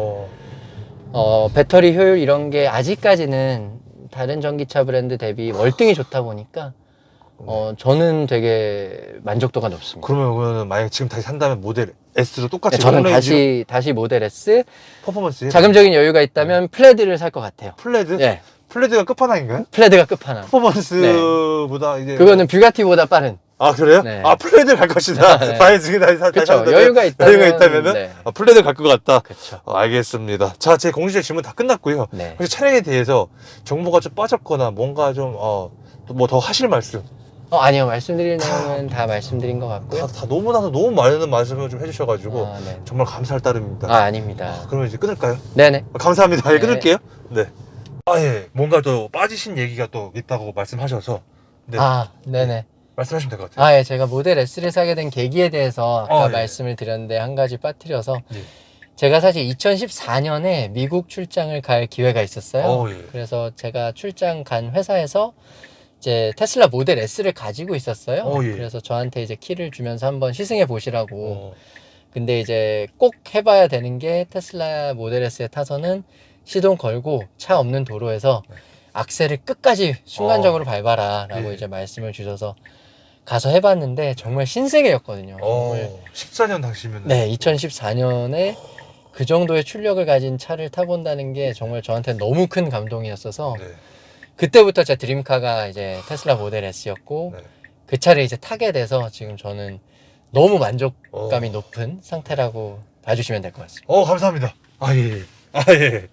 배터리 효율, 이런 게 아직까지는 다른 전기차 브랜드 대비 월등히 좋다 보니까 저는 되게 만족도가 높습니다.
그러면 만약에 지금 다시 산다면 모델 S로 똑같이,
저는 다시 모델 S,
퍼포먼스
자금적인 여유가 있다면 플레드를 살 것 같아요.
플레드?
네.
플레드가 끝판왕인가요?
플레드가 끝판왕.
퍼포먼스보다 이제
그거는 뷰가티보다 빠른.
그래요?
네.
플레드 갈 것이다.
네.
만약에 지금 다시
그쵸. 여유가 있다면은
네. 플레드 갈 것 같다.
그쵸.
알겠습니다. 자, 제 공식적 질문 다 끝났고요.
네.
혹시 차량에 대해서 정보가 좀 빠졌거나 뭔가 좀 뭐 더 하실 말씀?
아니요. 말씀드릴 내용은 다 말씀드린 것 같고요.
다 너무 많은 말씀을 좀 해주셔가지고
네.
정말 감사할 따름입니다.
아닙니다.
그러면 이제 끊을까요?
네네.
감사합니다.
네.
끊을게요. 네. 뭔가 또 빠지신 얘기가 또 있다고 말씀하셔서. 네.
네네.
말씀하시면 될 것 같아요.
예. 제가 모델 S를 사게 된 계기에 대해서 아까
예.
말씀을 드렸는데 한 가지 빠뜨려서,
예.
제가 사실 2014년에 미국 출장을 갈 기회가 있었어요.
예.
그래서 제가 출장 간 회사에서 이제 테슬라 모델 S를 가지고 있었어요.
예.
그래서 저한테 이제 키를 주면서 한번 시승해 보시라고. 근데 이제 꼭 해봐야 되는 게, 테슬라 모델 S에 타서는 시동 걸고 차 없는 도로에서 악셀을 끝까지 순간적으로 밟아라 라고
예.
이제 말씀을 주셔서 가서 해봤는데 정말 신세계였거든요. 정말
14년 당시면.
네, 2014년에 그 정도의 출력을 가진 차를 타본다는 게 정말 저한테 너무 큰 감동이었어서
네.
그때부터 제 드림카가 이제 테슬라 모델 S였고
네.
그 차를 이제 타게 돼서 지금 저는 너무 만족감이 높은 상태라고 봐주시면 될 것 같습니다.
감사합니다. 아, 예. 아, 예.